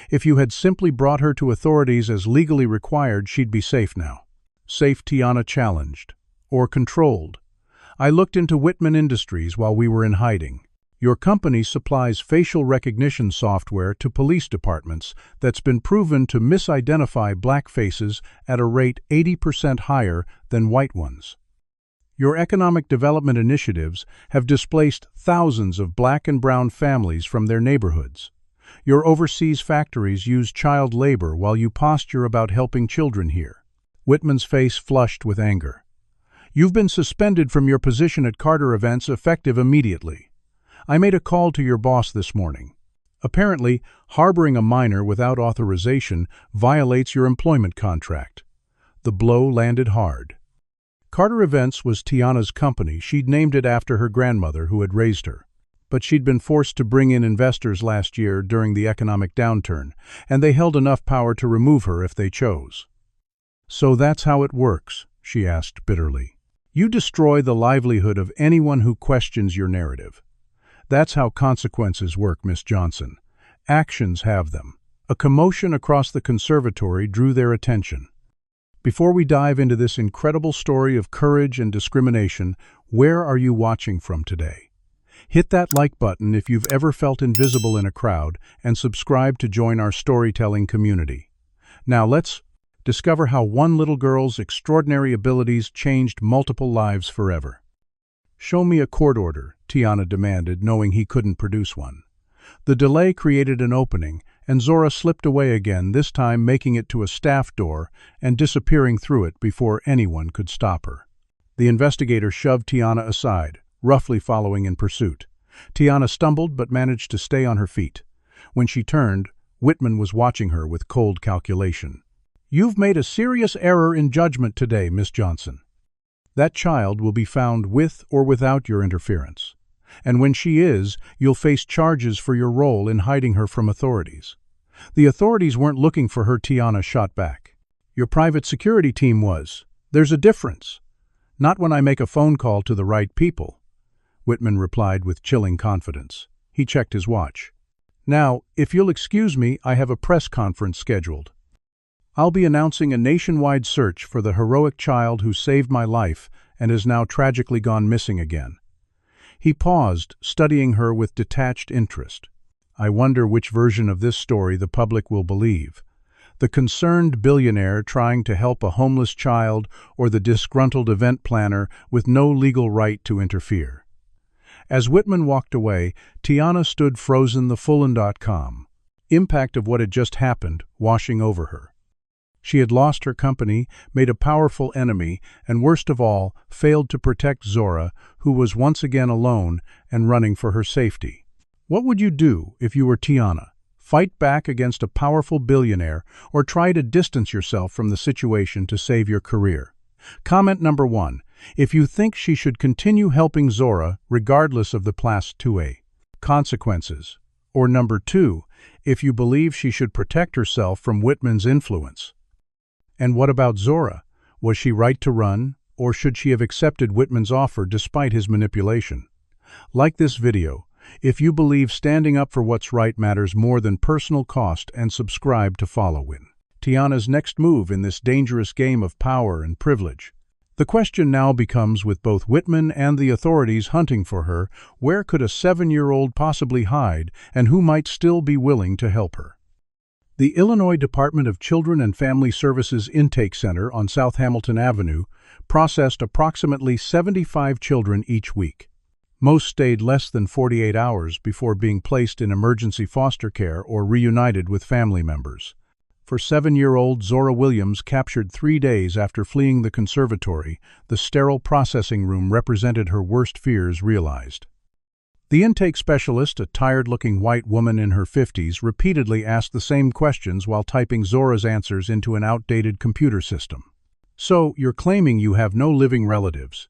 Speaker 1: If you had simply brought her to authorities as legally required, she'd be safe now." "Safe," Tiana challenged. "Or controlled. I looked into Whitman Industries while we were in hiding. Your company supplies facial recognition software to police departments that's been proven to misidentify black faces at a rate 80% higher than white ones. Your economic development initiatives have displaced thousands of black and brown families from their neighborhoods. Your overseas factories use child labor while you posture about helping children here." Whitman's face flushed with anger. "You've been suspended from your position at Carter Events effective immediately. I made a call to your boss this morning. Apparently, harboring a minor without authorization violates your employment contract." The blow landed hard. Carter Events was Tiana's company. She'd named it after her grandmother who had raised her. But she'd been forced to bring in investors last year during the economic downturn, and they held enough power to remove her if they chose. "So that's how it works?" she asked bitterly. "You destroy the livelihood of anyone who questions your narrative. That's how consequences work, Miss Johnson. Actions have them." A commotion across the conservatory drew their attention. Before we dive into this incredible story of courage and discrimination, where are you watching from today? Hit that like button if you've ever felt invisible in a crowd, and subscribe to join our storytelling community. Now let's discover how one little girl's extraordinary abilities changed multiple lives forever. "Show me a court order," Tiana demanded, knowing he couldn't produce one. The delay created an opening, and Zora slipped away again, this time making it to a staff door and disappearing through it before anyone could stop her. The investigator shoved Tiana aside, roughly following in pursuit. Tiana stumbled but managed to stay on her feet. When she turned, Whitman was watching her with cold calculation. "You've made a serious error in judgment today, Miss Johnson. That child will be found with or without your interference. And when she is, you'll face charges for your role in hiding her from authorities." "The authorities weren't looking for her," Tiana shot back. "Your private security team was. There's a difference." "Not when I make a phone call to the right people," Whitman replied with chilling confidence. He checked his watch. "Now, if you'll excuse me, I have a press conference scheduled. I'll be announcing a nationwide search for the heroic child who saved my life and has now tragically gone missing again." He paused, studying her with detached interest. "I wonder which version of this story the public will believe. The concerned billionaire trying to help a homeless child, or the disgruntled event planner with no legal right to interfere." As Whitman walked away, Tiana stood frozen, the full-on.com. Impact of what had just happened washing over her. She had lost her company, made a powerful enemy, and worst of all, failed to protect Zora, who was once again alone and running for her safety. What would you do if you were Tiana? Fight back against a powerful billionaire, or try to distance yourself from the situation to save your career? Comment number 1. If you think she should continue helping Zora, regardless of the Class 2A consequences. Or number 2, if you believe she should protect herself from Whitman's influence. And what about Zora? Was she right to run, or should she have accepted Whitman's offer despite his manipulation? Like this video if you believe standing up for what's right matters more than personal cost, and subscribe to follow Tiana's next move in this dangerous game of power and privilege. The question now becomes, with both Whitman and the authorities hunting for her, where could a 7-year-old possibly hide, and who might still be willing to help her? The Illinois Department of Children and Family Services Intake Center on South Hamilton Avenue processed approximately 75 children each week. Most stayed less than 48 hours before being placed in emergency foster care or reunited with family members. For 7-year-old Zora Williams, captured 3 days after fleeing the conservatory, the sterile processing room represented her worst fears realized. The intake specialist, a tired-looking white woman in her 50s, repeatedly asked the same questions while typing Zora's answers into an outdated computer system. "So, you're claiming you have no living relatives?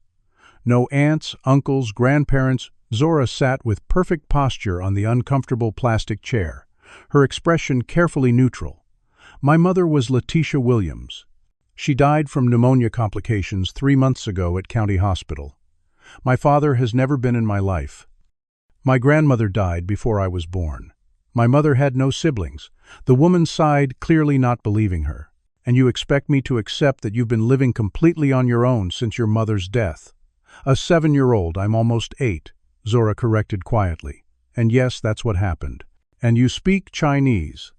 Speaker 1: No aunts, uncles, grandparents?" Zora sat with perfect posture on the uncomfortable plastic chair, her expression carefully neutral. "My mother was Letitia Williams. She died from pneumonia complications 3 months ago at County Hospital. My father has never been in my life. My grandmother died before I was born. My mother had no siblings." The woman sighed, clearly not believing her. "And you expect me to accept that you've been living completely on your own since your mother's death?" "A 7-year-old, I'm almost 8, Zora corrected quietly. "And yes, that's what happened." "And you speak Chinese?"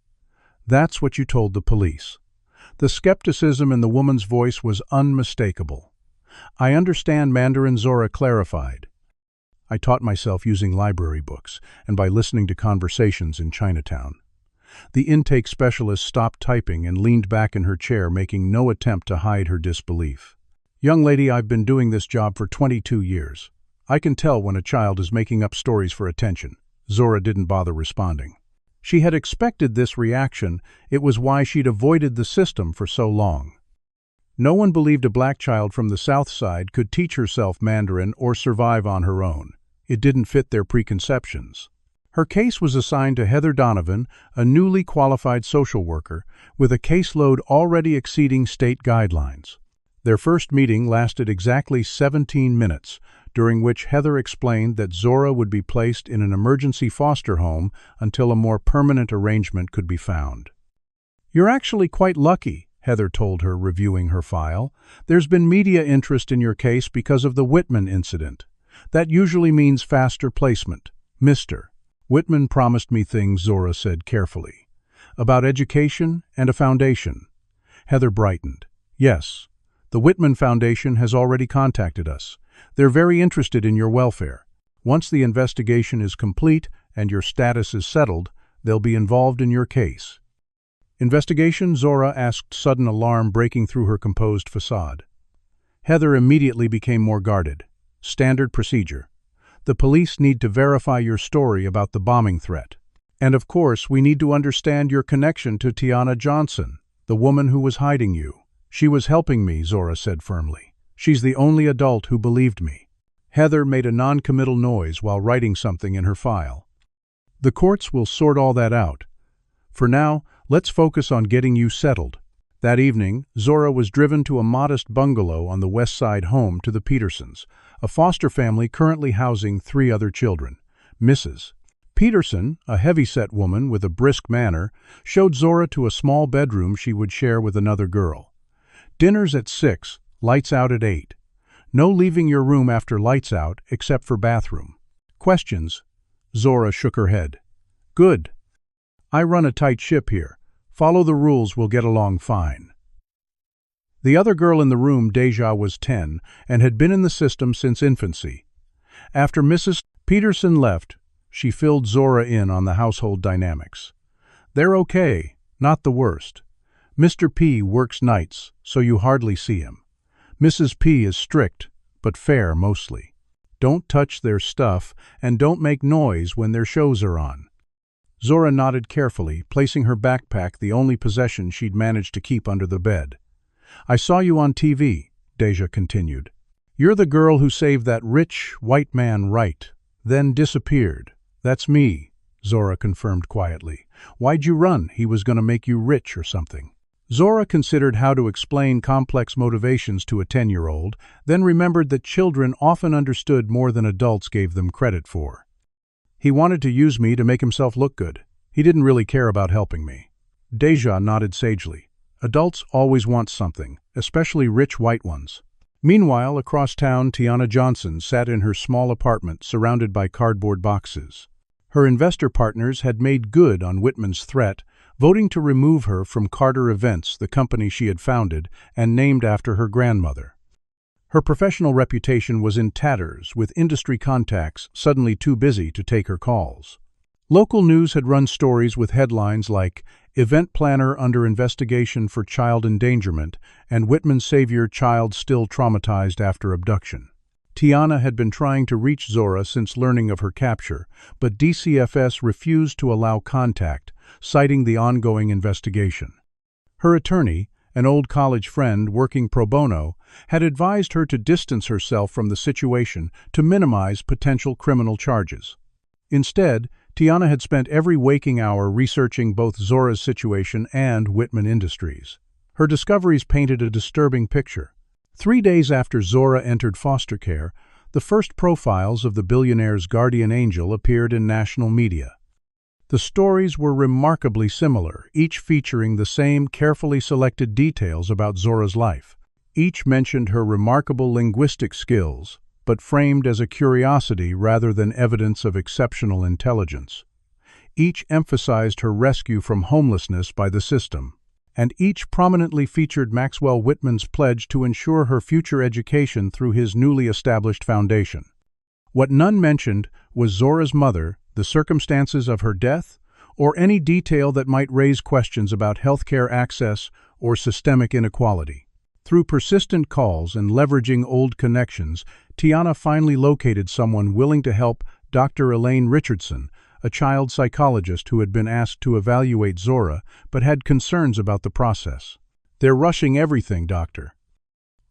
Speaker 1: "That's what you told the police." The skepticism in the woman's voice was unmistakable. "I understand Mandarin," Zora clarified. I taught myself using library books and by listening to conversations in Chinatown. The intake specialist stopped typing and leaned back in her chair, making no attempt to hide her disbelief. Young lady, I've been doing this job for 22 years. I can tell when a child is making up stories for attention. Zora didn't bother responding. She had expected this reaction. It was why she'd avoided the system for so long. No one believed a black child from the South Side could teach herself Mandarin or survive on her own. It didn't fit their preconceptions. Her case was assigned to Heather Donovan, a newly qualified social worker, with a caseload already exceeding state guidelines. Their first meeting lasted exactly 17 minutes, during which Heather explained that Zora would be placed in an emergency foster home until a more permanent arrangement could be found. "You're actually quite lucky," Heather told her, reviewing her file. "There's been media interest in your case because of the Whitman incident. That usually means faster placement. Mr. Whitman promised me things," Zora said carefully. "About education and a foundation." Heather brightened. "Yes, the Whitman Foundation has already contacted us. They're very interested in your welfare. Once the investigation is complete and your status is settled, they'll be involved in your case." "Investigation?" Zora asked, sudden alarm breaking through her composed facade. Heather immediately became more guarded. "Standard procedure. The police need to verify your story about the bombing threat. And of course, we need to understand your connection to Tiana Johnson, the woman who was hiding you." "She was helping me," Zora said firmly. "She's the only adult who believed me." Heather made a non-committal noise while writing something in her file. "The courts will sort all that out. For now, let's focus on getting you settled." That evening, Zora was driven to a modest bungalow on the west side home to the Petersons, a foster family currently housing 3 other children. Mrs. Peterson, a heavy-set woman with a brisk manner, showed Zora to a small bedroom she would share with another girl. "Dinner's at 6, lights out at 8. No leaving your room after lights out, except for bathroom." "Questions?" Zora shook her head. "Good. I run a tight ship here. Follow the rules, we'll get along fine." The other girl in the room, Deja, was 10 and had been in the system since infancy. After Mrs. Peterson left, she filled Zora in on the household dynamics. "They're okay, not the worst. Mr. P works nights, so you hardly see him. Mrs. P is strict, but fair mostly. Don't touch their stuff and don't make noise when their shows are on." Zora nodded carefully, placing her backpack, the only possession she'd managed to keep, under the bed. "I saw you on TV," Deja continued. "You're the girl who saved that rich, white man, right? Then disappeared." "That's me," Zora confirmed quietly. "Why'd you run? He was going to make you rich or something." Zora considered how to explain complex motivations to a 10-year-old, then remembered that children often understood more than adults gave them credit for. "He wanted to use me to make himself look good. He didn't really care about helping me." Deja nodded sagely. "Adults always want something, especially rich white ones." Meanwhile, across town, Tiana Johnson sat in her small apartment surrounded by cardboard boxes. Her investor partners had made good on Whitman's threat, voting to remove her from Carter Events, the company she had founded and named after her grandmother. Her professional reputation was in tatters, with industry contacts suddenly too busy to take her calls. Local news had run stories with headlines like "Event Planner Under Investigation for Child Endangerment" and "Whitman's Savior Child Still Traumatized After Abduction." Tiana had been trying to reach Zora since learning of her capture, but DCFS refused to allow contact, citing the ongoing investigation. Her attorney, an old college friend working pro bono, had advised her to distance herself from the situation to minimize potential criminal charges. Instead, Tiana had spent every waking hour researching both Zora's situation and Whitman Industries. Her discoveries painted a disturbing picture. 3 days after Zora entered foster care, the first profiles of the billionaire's guardian angel appeared in national media. The stories were remarkably similar, each featuring the same carefully selected details about Zora's life. Each mentioned her remarkable linguistic skills, but framed as a curiosity rather than evidence of exceptional intelligence. Each emphasized her rescue from homelessness by the system, and each prominently featured Maxwell Whitman's pledge to ensure her future education through his newly established foundation. What none mentioned was Zora's mother, the circumstances of her death, or any detail that might raise questions about healthcare access or systemic inequality. Through persistent calls and leveraging old connections, Tiana finally located someone willing to help, Dr. Elaine Richardson, a child psychologist who had been asked to evaluate Zora but had concerns about the process. "They're rushing everything, Doctor,"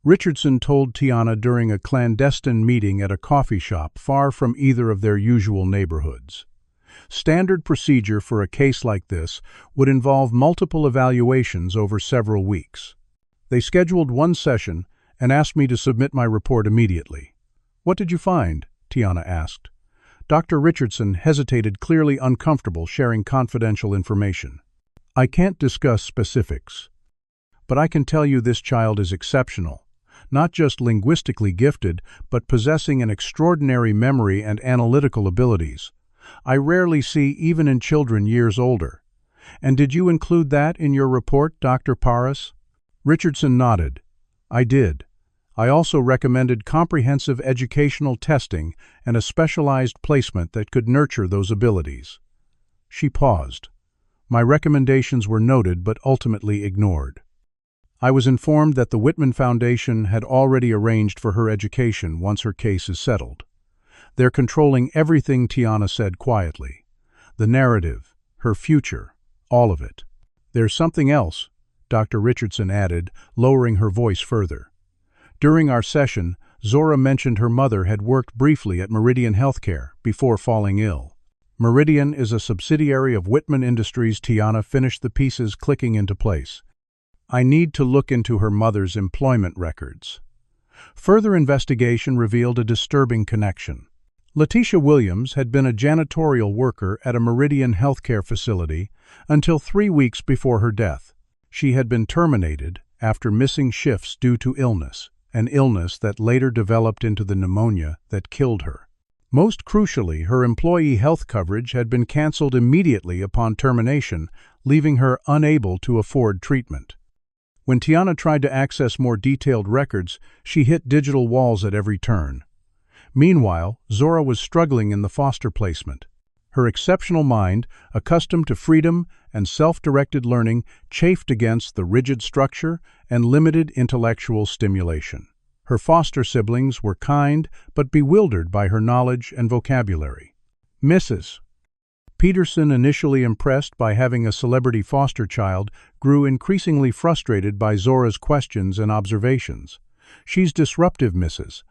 Speaker 1: Richardson told Tiana during a clandestine meeting at a coffee shop far from either of their usual neighborhoods. Standard procedure for a case like this would involve multiple evaluations over several weeks. They scheduled one session and asked me to submit my report immediately. "What did you find?" Tiana asked. Dr. Richardson hesitated, clearly uncomfortable sharing confidential information. "I can't discuss specifics, but I can tell you this child is exceptional. Not just linguistically gifted, but possessing an extraordinary memory and analytical abilities. I rarely see even in children years older." "And did you include that in your report, Dr. Paras?" Richardson nodded. "I did. I also recommended comprehensive educational testing and a specialized placement that could nurture those abilities." She paused. "My recommendations were noted but ultimately ignored. I was informed that the Whitman Foundation had already arranged for her education once her case is settled. They're controlling everything," Tiana said quietly. "The narrative, her future, all of it." "There's something else," Dr. Richardson added, lowering her voice further. "During our session, Zora mentioned her mother had worked briefly at Meridian Healthcare before falling ill." "Meridian is a subsidiary of Whitman Industries." Tiana finished the pieces clicking into place. "I need to look into her mother's employment records." Further investigation revealed a disturbing connection. Letitia Williams had been a janitorial worker at a Meridian healthcare facility until 3 weeks before her death. She had been terminated after missing shifts due to illness, an illness that later developed into the pneumonia that killed her. Most crucially, her employee health coverage had been canceled immediately upon termination, leaving her unable to afford treatment. When Tiana tried to access more detailed records, she hit digital walls at every turn. Meanwhile, Zora was struggling in the foster placement. Her exceptional mind, accustomed to freedom and self-directed learning, chafed against the rigid structure and limited intellectual stimulation. Her foster siblings were kind but bewildered by her knowledge and vocabulary. Mrs. Peterson, initially impressed by having a celebrity foster child, grew increasingly frustrated by Zora's questions and observations. "She's disruptive, Mrs."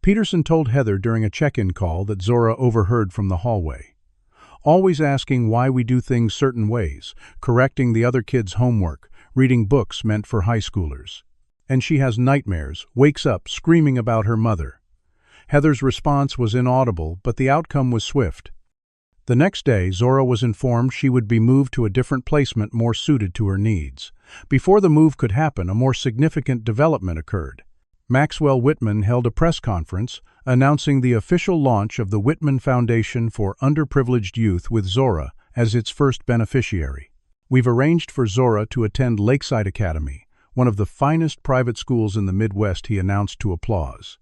Speaker 1: Peterson told Heather during a check-in call that Zora overheard from the hallway. "Always asking why we do things certain ways, correcting the other kids' homework, reading books meant for high schoolers. And she has nightmares, wakes up screaming about her mother." Heather's response was inaudible, but the outcome was swift. The next day, Zora was informed she would be moved to a different placement more suited to her needs. Before the move could happen, a more significant development occurred. Maxwell Whitman held a press conference announcing the official launch of the Whitman Foundation for Underprivileged Youth with Zora as its first beneficiary. "We've arranged for Zora to attend Lakeside Academy, one of the finest private schools in the Midwest," he announced to applause.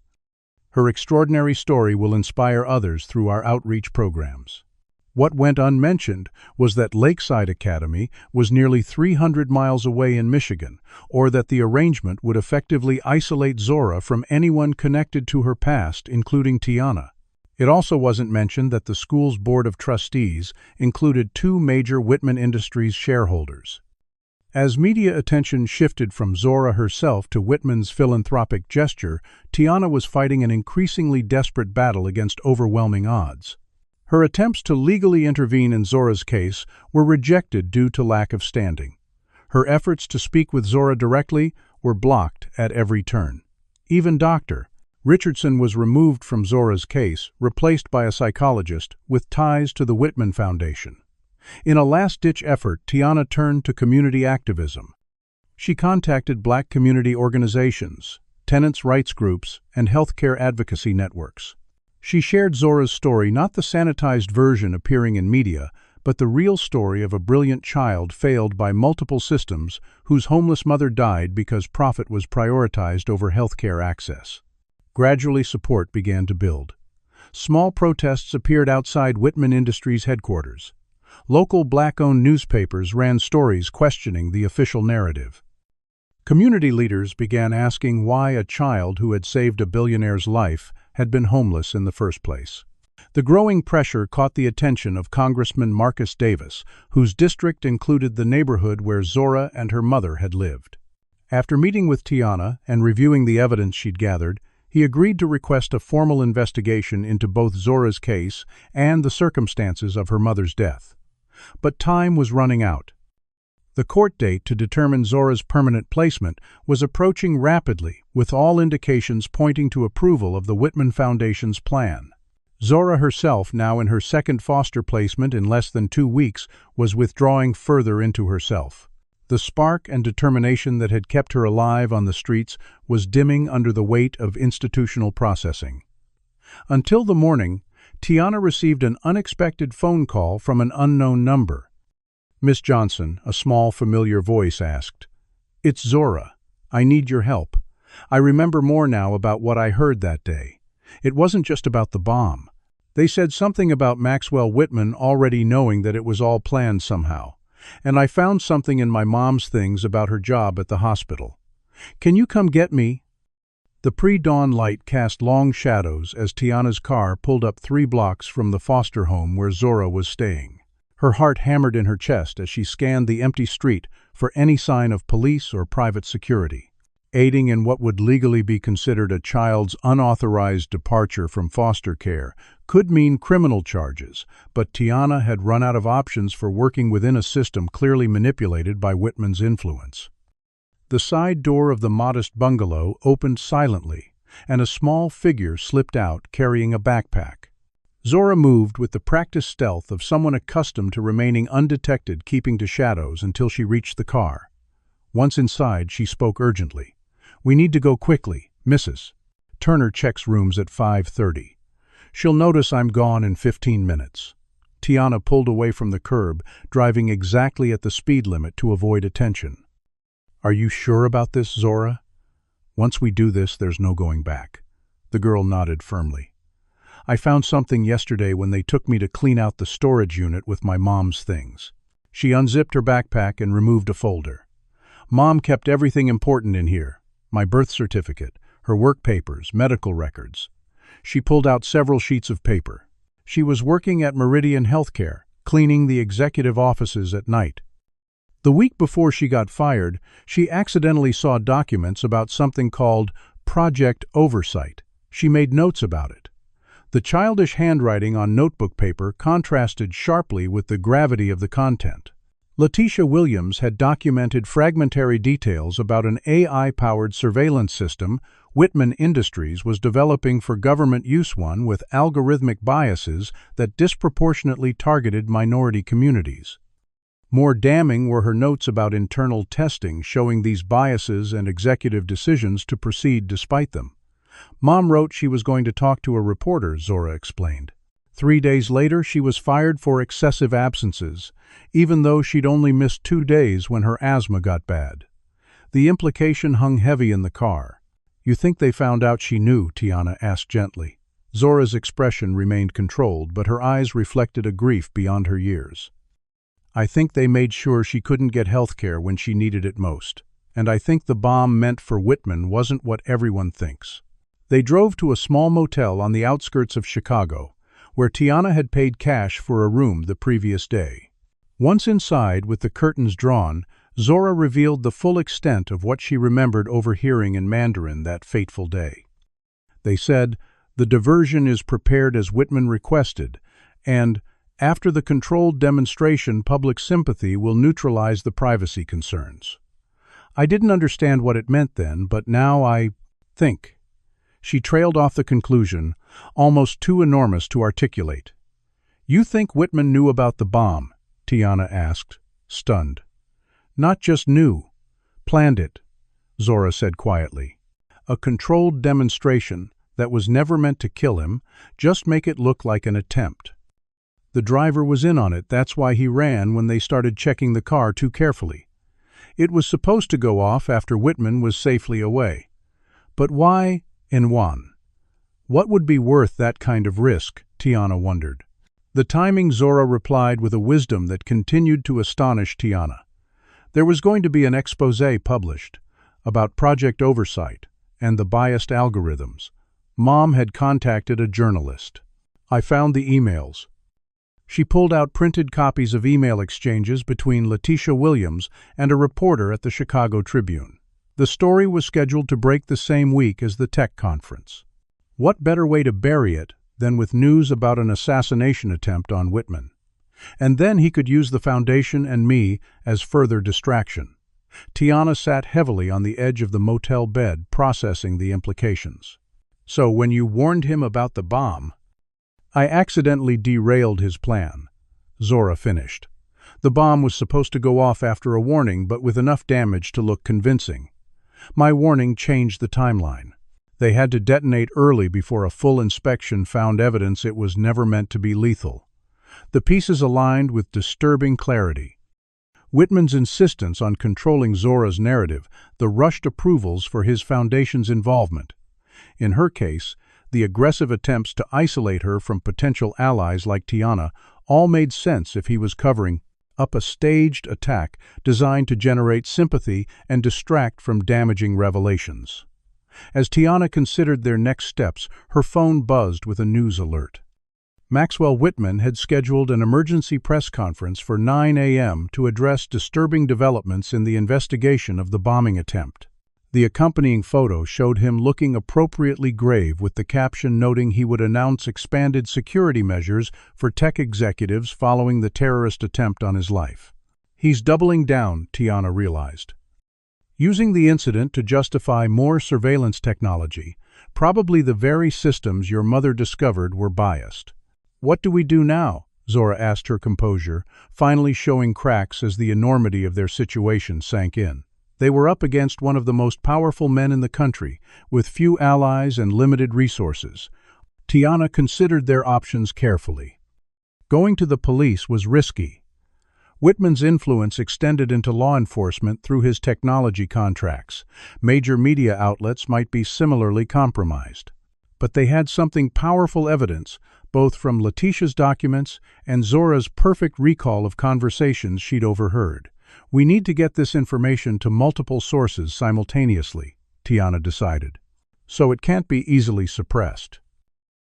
Speaker 1: "Her extraordinary story will inspire others through our outreach programs." What went unmentioned was that Lakeside Academy was nearly 300 miles away in Michigan, or that the arrangement would effectively isolate Zora from anyone connected to her past, including Tiana. It also wasn't mentioned that the school's board of trustees included 2 major Whitman Industries shareholders. As media attention shifted from Zora herself to Whitman's philanthropic gesture, Tiana was fighting an increasingly desperate battle against overwhelming odds. Her attempts to legally intervene in Zora's case were rejected due to lack of standing. Her efforts to speak with Zora directly were blocked at every turn. Even Dr. Richardson was removed from Zora's case, replaced by a psychologist with ties to the Whitman Foundation. In a last-ditch effort, Tiana turned to community activism. She contacted Black community organizations, tenants' rights groups, and healthcare advocacy networks. She shared Zora's story, not the sanitized version appearing in media, but the real story of a brilliant child failed by multiple systems whose homeless mother died because profit was prioritized over healthcare access. Gradually, support began to build. small protests appeared outside Whitman Industries headquarters. Local black-owned newspapers ran stories questioning the official narrative. Community leaders began asking why a child who had saved a billionaire's life had been homeless in the first place. The growing pressure caught the attention of Congressman Marcus Davis, whose district included the neighborhood where Zora and her mother had lived. After meeting with Tiana and reviewing the evidence she'd gathered, he agreed to request a formal investigation into both Zora's case and the circumstances of her mother's death. But time was running out. The court date to determine Zora's permanent placement was approaching rapidly, with all indications pointing to approval of the Whitman Foundation's plan. Zora herself, now in her second foster placement in less than 2 weeks, was withdrawing further into herself. The spark and determination that had kept her alive on the streets was dimming under the weight of institutional processing. Until the morning, Tiana received an unexpected phone call from an unknown number. "Miss Johnson," a small, familiar voice asked. "It's Zora. I need your help. I remember more now about what I heard that day. It wasn't just about the bomb. They said something about Maxwell Whitman already knowing that it was all planned somehow. And I found something in my mom's things about her job at the hospital. Can you come get me?" The pre-dawn light cast long shadows as Tiana's car pulled up 3 blocks from the foster home where Zora was staying. Her heart hammered in her chest as she scanned the empty street for any sign of police or private security. Aiding in what would legally be considered a child's unauthorized departure from foster care could mean criminal charges, but Tiana had run out of options for working within a system clearly manipulated by Whitman's influence. The side door of the modest bungalow opened silently, and a small figure slipped out carrying a backpack. Zora moved with the practiced stealth of someone accustomed to remaining undetected, keeping to shadows until she reached the car. Once inside, she spoke urgently. "We need to go quickly, Mrs. Turner checks rooms at 5:30. She'll notice I'm gone in 15 minutes. Tiana pulled away from the curb, driving exactly at the speed limit to avoid attention. "Are you sure about this, Zora? Once we do this, there's no going back." The girl nodded firmly. "I found something yesterday when they took me to clean out the storage unit with my mom's things." She unzipped her backpack and removed a folder. "Mom kept everything important in here. My birth certificate, her work papers, medical records." She pulled out several sheets of paper. She was working at Meridian Healthcare, cleaning the executive offices at night. The week before she got fired, she accidentally saw documents about something called Project Oversight. She made notes about it. The childish handwriting on notebook paper contrasted sharply with the gravity of the content. Zora Williams had documented fragmentary details about an AI-powered surveillance system Whitman Industries was developing for government use, one with algorithmic biases that disproportionately targeted minority communities. More damning were her notes about internal testing showing these biases and executive decisions to proceed despite them. Mom wrote she was going to talk to a reporter, Zora explained. 3 days later, she was fired for excessive absences, even though she'd only missed 2 days when her asthma got bad. The implication hung heavy in the car. "You think they found out she knew?" Tiana asked gently. Zora's expression remained controlled, but her eyes reflected a grief beyond her years. "I think they made sure she couldn't get health care when she needed it most. And I think the bomb meant for Whitman wasn't what everyone thinks." They drove to a small motel on the outskirts of Chicago, where Tiana had paid cash for a room the previous day. Once inside, with the curtains drawn, Zora revealed the full extent of what she remembered overhearing in Mandarin that fateful day. They said, "The diversion is prepared as Whitman requested, and, after the controlled demonstration, public sympathy will neutralize the privacy concerns." I didn't understand what it meant then, but now I think. She trailed off the conclusion, almost too enormous to articulate. "You think Whitman knew about the bomb?" Tiana asked, stunned. "Not just knew, planned it," Zora said quietly. "A controlled demonstration that was never meant to kill him, just make it look like an attempt. The driver was in on it, that's why he ran when they started checking the car too carefully. It was supposed to go off after Whitman was safely away. But why in Juan? What would be worth that kind of risk? Tiana wondered. The timing, Zora replied with a wisdom that continued to astonish Tiana. There was going to be an exposé published about project oversight and the biased algorithms. Mom had contacted a journalist. I found the emails. She pulled out printed copies of email exchanges between Zora Williams and a reporter at the Chicago Tribune. The story was scheduled to break the same week as the tech conference. What better way to bury it than with news about an assassination attempt on Whitman? And then he could use the foundation and me as further distraction. Tiana sat heavily on the edge of the motel bed, processing the implications. So when you warned him about the bomb, I accidentally derailed his plan, Zora finished. The bomb was supposed to go off after a warning, but with enough damage to look convincing. My warning changed the timeline. They had to detonate early before a full inspection found evidence it was never meant to be lethal. The pieces aligned with disturbing clarity. Whitman's insistence on controlling Zora's narrative, the rushed approvals for his foundation's involvement. In her case, the aggressive attempts to isolate her from potential allies like Tiana all made sense if he was covering up a staged attack designed to generate sympathy and distract from damaging revelations. As Tiana considered their next steps, her phone buzzed with a news alert. Maxwell Whitman had scheduled an emergency press conference for 9 a.m. to address disturbing developments in the investigation of the bombing attempt. The accompanying photo showed him looking appropriately grave, with the caption noting he would announce expanded security measures for tech executives following the terrorist attempt on his life. He's doubling down, Tiana realized. Using the incident to justify more surveillance technology, probably the very systems your mother discovered were biased. What do we do now? Zora asked, her composure finally showing cracks as the enormity of their situation sank in. They were up against one of the most powerful men in the country, with few allies and limited resources. Tiana considered their options carefully. Going to the police was risky. Whitman's influence extended into law enforcement through his technology contracts. Major media outlets might be similarly compromised. But they had something powerful evidence, both from Letitia's documents and Zora's perfect recall of conversations she'd overheard. We need to get this information to multiple sources simultaneously, Tiana decided, so it can't be easily suppressed.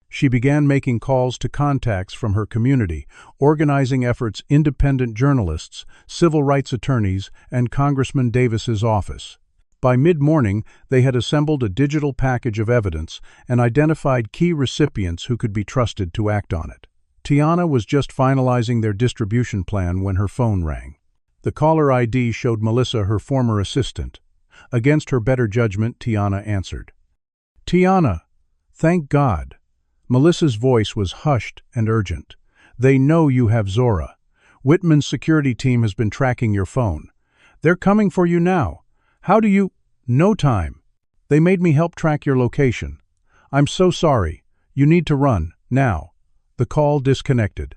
Speaker 1: She began making calls to contacts from her community, organizing efforts independent journalists, civil rights attorneys, and Congressman Davis's office. By mid-morning, they had assembled a digital package of evidence and identified key recipients who could be trusted to act on it. Tiana was just finalizing their distribution plan when her phone rang. The caller ID showed Melissa, her former assistant. Against her better judgment, Tiana answered. "Tiana, thank God." Melissa's voice was hushed and urgent. "They know you have Zora. Whitman's security team has been tracking your phone. They're coming for you now. How do you—" "No time. They made me help track your location. I'm so sorry. You need to run, now." The call disconnected.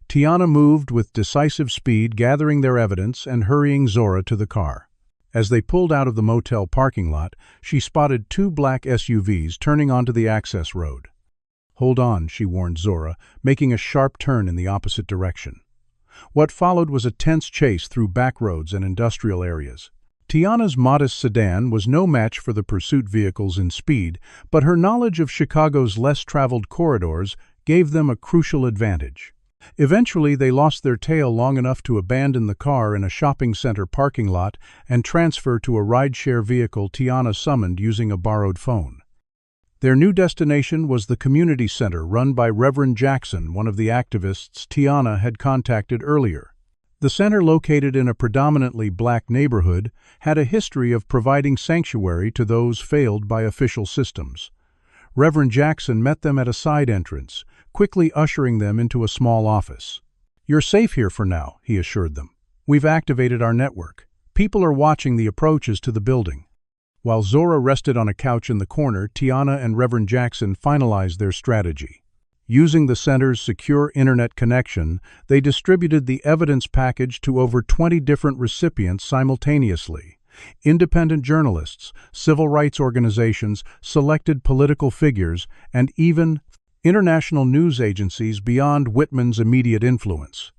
Speaker 1: Tiana moved with decisive speed, gathering their evidence and hurrying Zora to the car. As they pulled out of the motel parking lot, she spotted two black SUVs turning onto the access road. "Hold on," she warned Zora, making a sharp turn in the opposite direction. What followed was a tense chase through back roads and industrial areas. Tiana's modest sedan was no match for the pursuit vehicles in speed, but her knowledge of Chicago's less-traveled corridors gave them a crucial advantage. Eventually, they lost their tail long enough to abandon the car in a shopping center parking lot and transfer to a rideshare vehicle Tiana summoned using a borrowed phone. Their new destination was the community center run by Reverend Jackson, one of the activists Tiana had contacted earlier. The center, located in a predominantly black neighborhood, had a history of providing sanctuary to those failed by official systems. Reverend Jackson met them at a side entrance, quickly ushering them into a small office. "You're safe here for now," he assured them. "We've activated our network. People are watching the approaches to the building." While Zora rested on a couch in the corner, Tiana and Reverend Jackson finalized their strategy. Using the center's secure internet connection, they distributed the evidence package to over 20 different recipients simultaneously. Independent journalists, civil rights organizations, selected political figures, and even international news agencies beyond Whitman's immediate influence.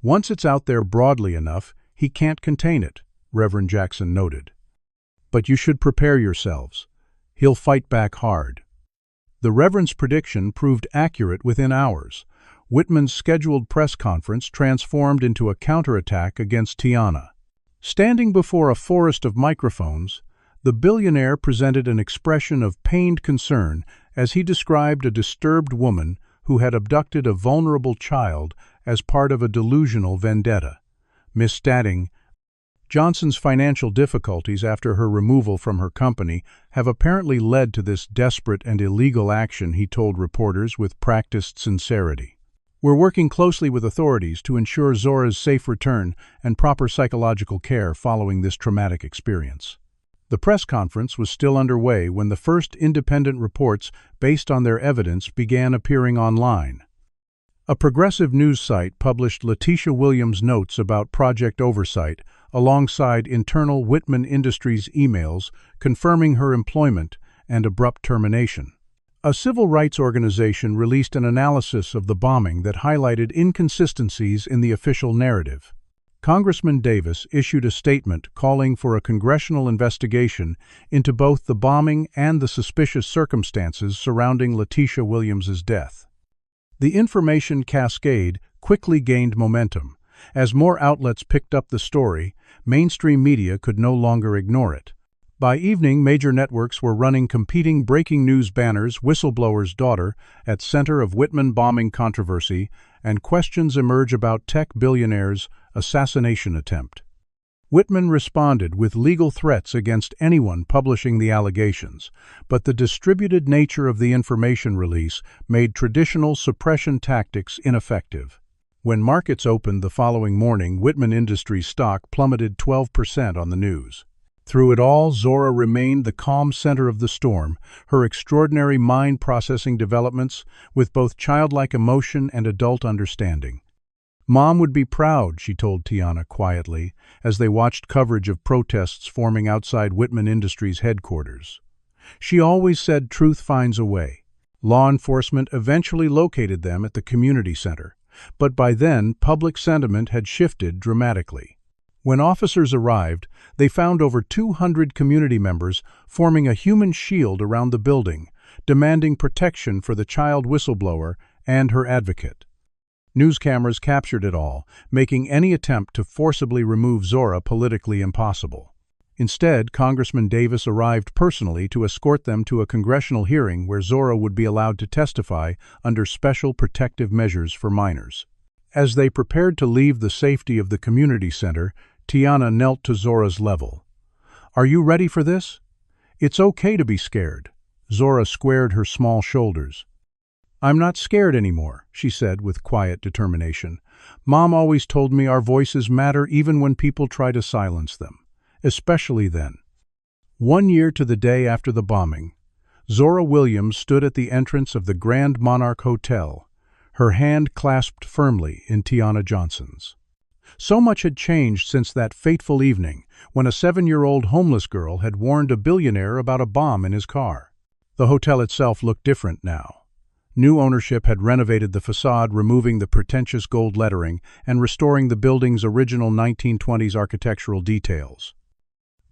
Speaker 1: Once it's out there broadly enough, he can't contain it, Reverend Jackson noted. But you should prepare yourselves. He'll fight back hard. The Reverend's prediction proved accurate within hours. Whitman's scheduled press conference transformed into a counterattack against Tiana. Standing before a forest of microphones, the billionaire presented an expression of pained concern as he described a disturbed woman who had abducted a vulnerable child as part of a delusional vendetta. Misstating, Johnson's financial difficulties after her removal from her company have apparently led to this desperate and illegal action, he told reporters with practiced sincerity. We're working closely with authorities to ensure Zora's safe return and proper psychological care following this traumatic experience. The press conference was still underway when the first independent reports based on their evidence began appearing online. A progressive news site published Letitia Williams' notes about Project Oversight alongside internal Whitman Industries emails confirming her employment and abrupt termination. A civil rights organization released an analysis of the bombing that highlighted inconsistencies in the official narrative. Congressman Davis issued a statement calling for a congressional investigation into both the bombing and the suspicious circumstances surrounding Letitia Williams' death. The information cascade quickly gained momentum. As more outlets picked up the story, mainstream media could no longer ignore it. By evening, major networks were running competing breaking news banners, "Whistleblower's Daughter," at center of Whitman bombing controversy, and questions emerge about tech billionaire's assassination attempt. Whitman responded with legal threats against anyone publishing the allegations, but the distributed nature of the information release made traditional suppression tactics ineffective. When markets opened the following morning, Whitman Industries stock plummeted 12% on the news. Through it all, Zora remained the calm center of the storm, her extraordinary mind-processing developments with both childlike emotion and adult understanding. Mom would be proud, she told Tiana quietly, as they watched coverage of protests forming outside Whitman Industries headquarters. She always said truth finds a way. Law enforcement eventually located them at the community center, but by then public sentiment had shifted dramatically. When officers arrived, they found over 200 community members forming a human shield around the building, demanding protection for the child whistleblower and her advocate. News cameras captured it all, making any attempt to forcibly remove Zora politically impossible. Instead, Congressman Davis arrived personally to escort them to a congressional hearing where Zora would be allowed to testify under special protective measures for minors. As they prepared to leave the safety of the community center, Tiana knelt to Zora's level. "Are you ready for this? It's okay to be scared." Zora squared her small shoulders. "I'm not scared anymore," she said with quiet determination. "Mom always told me our voices matter even when people try to silence them, especially then." 1 year to the day after the bombing, Zora Williams stood at the entrance of the Grand Monarch Hotel, her hand clasped firmly in Tiana Johnson's. So much had changed since that fateful evening when a 7-year-old homeless girl had warned a billionaire about a bomb in his car. The hotel itself looked different now. New ownership had renovated the facade, removing the pretentious gold lettering and restoring the building's original 1920s architectural details.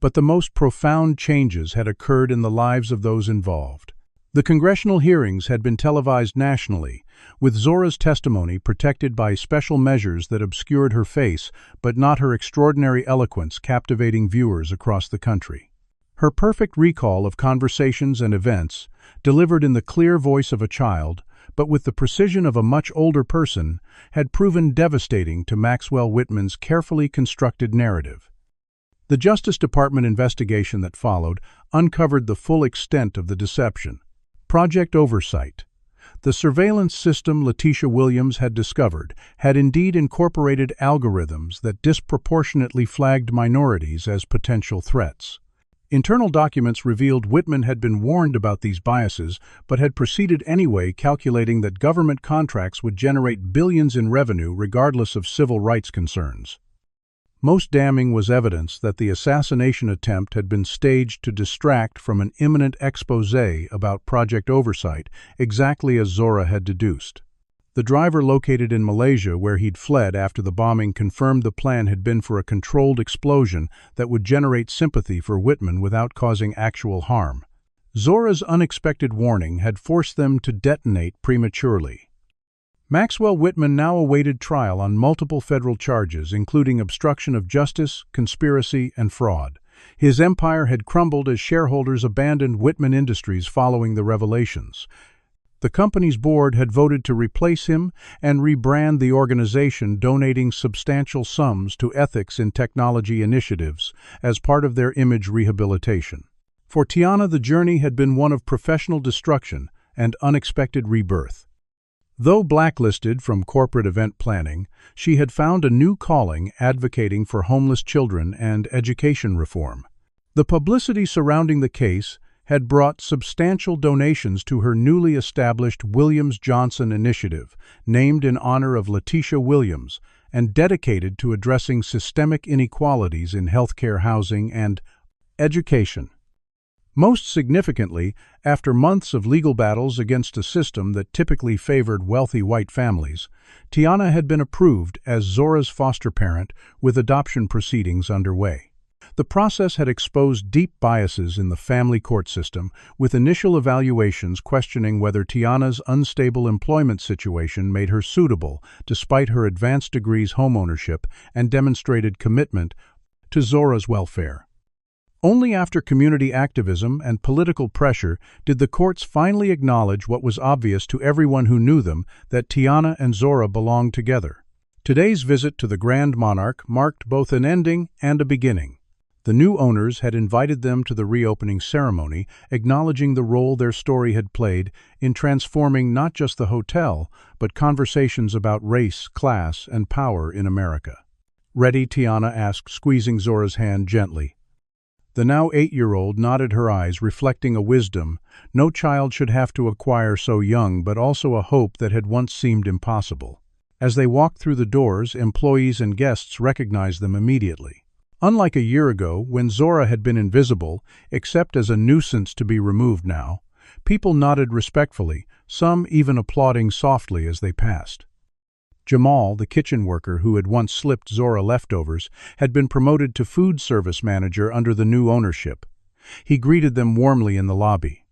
Speaker 1: But the most profound changes had occurred in the lives of those involved. The congressional hearings had been televised nationally, with Zora's testimony protected by special measures that obscured her face, but not her extraordinary eloquence captivating viewers across the country. Her perfect recall of conversations and events, delivered in the clear voice of a child, but with the precision of a much older person, had proven devastating to Maxwell Whitman's carefully constructed narrative. The Justice Department investigation that followed uncovered the full extent of the deception. Project Oversight. The surveillance system Letitia Williams had discovered had indeed incorporated algorithms that disproportionately flagged minorities as potential threats. Internal documents revealed Whitman had been warned about these biases, but had proceeded anyway, calculating that government contracts would generate billions in revenue regardless of civil rights concerns. Most damning was evidence that the assassination attempt had been staged to distract from an imminent exposé about project oversight, exactly as Zora had deduced. The driver located in Malaysia, where he'd fled after the bombing, confirmed the plan had been for a controlled explosion that would generate sympathy for Whitman without causing actual harm. Zora's unexpected warning had forced them to detonate prematurely. Maxwell Whitman now awaited trial on multiple federal charges, including obstruction of justice, conspiracy, and fraud. His empire had crumbled as shareholders abandoned Whitman Industries following the revelations. The company's board had voted to replace him and rebrand the organization, donating substantial sums to ethics in technology initiatives as part of their image rehabilitation. For Tiana, the journey had been one of professional destruction and unexpected rebirth. Though blacklisted from corporate event planning, she had found a new calling advocating for homeless children and education reform. The publicity surrounding the case had brought substantial donations to her newly established Williams Johnson initiative, named in honor of Zora Williams, and dedicated to addressing systemic inequalities in healthcare, housing, and education. Most significantly, after months of legal battles against a system that typically favored wealthy white families, Tiana had been approved as Zora's foster parent, with adoption proceedings underway. The process had exposed deep biases in the family court system, with initial evaluations questioning whether Tiana's unstable employment situation made her suitable, despite her advanced degrees homeownership and demonstrated commitment to Zora's welfare. Only after community activism and political pressure did the courts finally acknowledge what was obvious to everyone who knew them, that Tiana and Zora belonged together. Today's visit to the Grand Monarch marked both an ending and a beginning. The new owners had invited them to the reopening ceremony, acknowledging the role their story had played in transforming not just the hotel, but conversations about race, class, and power in America. "Ready?" Tiana asked, squeezing Zora's hand gently. The now 8-year-old nodded her eyes, reflecting a wisdom no child should have to acquire so young, but also a hope that had once seemed impossible. As they walked through the doors, employees and guests recognized them immediately. Unlike a year ago, when Zora had been invisible, except as a nuisance to be removed now, people nodded respectfully, some even applauding softly as they passed. Jamal, the kitchen worker who had once slipped Zora leftovers, had been promoted to food service manager under the new ownership. He greeted them warmly in the lobby.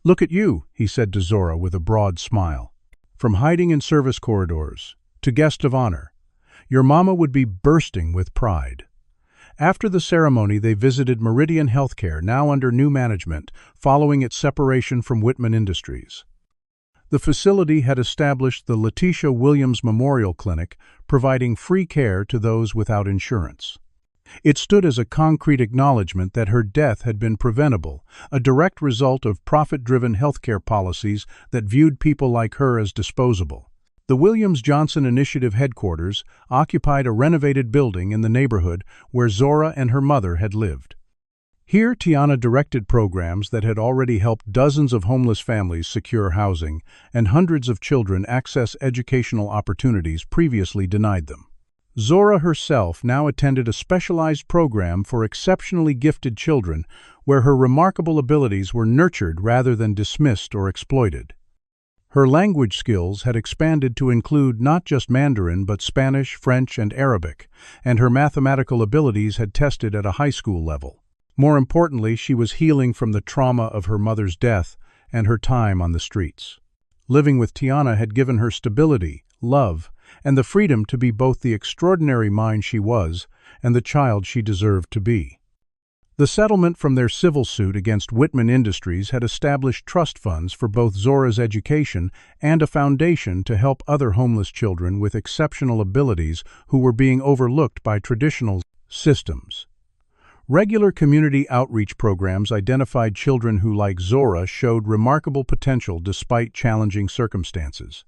Speaker 1: "Look at you," he said to Zora with a broad smile. "From hiding in service corridors to guest of honor. Your mama would be bursting with pride." After the ceremony, they visited Meridian Healthcare, now under new management, following its separation from Whitman Industries. The facility had established the Zora Williams Memorial Clinic, providing free care to those without insurance. It stood as a concrete acknowledgement that her death had been preventable, a direct result of profit-driven healthcare policies that viewed people like her as disposable. The Williams Johnson Initiative headquarters occupied a renovated building in the neighborhood where Zora and her mother had lived. Here, Tiana directed programs that had already helped dozens of homeless families secure housing and hundreds of children access educational opportunities previously denied them. Zora herself now attended a specialized program for exceptionally gifted children, where her remarkable abilities were nurtured rather than dismissed or exploited. Her language skills had expanded to include not just Mandarin but Spanish, French, and Arabic, and her mathematical abilities had tested at a high school level. More importantly, she was healing from the trauma of her mother's death and her time on the streets. Living with Tiana had given her stability, love, and the freedom to be both the extraordinary mind she was and the child she deserved to be. The settlement from their civil suit against Whitman Industries had established trust funds for both Zora's education and a foundation to help other homeless children with exceptional abilities who were being overlooked by traditional systems. Regular community outreach programs identified children who, like Zora, showed remarkable potential despite challenging circumstances.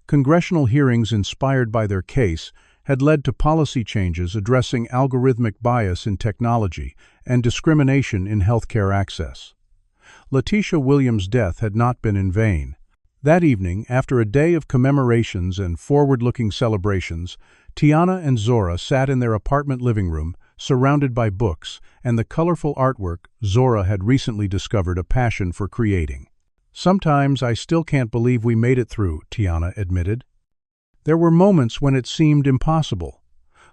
Speaker 1: Congressional hearings inspired by their case had led to policy changes addressing algorithmic bias in technology and discrimination in healthcare access. Zora Williams' death had not been in vain. That evening, after a day of commemorations and forward-looking celebrations, Tiana and Zora sat in their apartment living room, surrounded by books and the colorful artwork Zora had recently discovered a passion for creating. "Sometimes I still can't believe we made it through," Tiana admitted. "There were moments when it seemed impossible."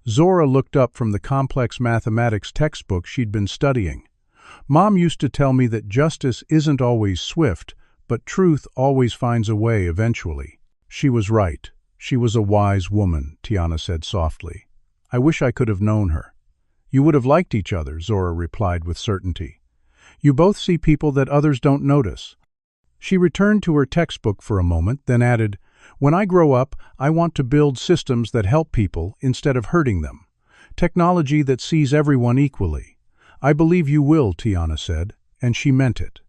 Speaker 1: Zora looked up from the complex mathematics textbook she'd been studying. "Mom used to tell me that justice isn't always swift, but truth always finds a way eventually." "She was right. She was a wise woman," Tiana said softly. "I wish I could have known her." "You would have liked each other," Zora replied with certainty. "You both see people that others don't notice." She returned to her textbook for a moment, then added, "When I grow up, I want to build systems that help people instead of hurting them. Technology that sees everyone equally." "I believe you will," Tiana said, and she meant it.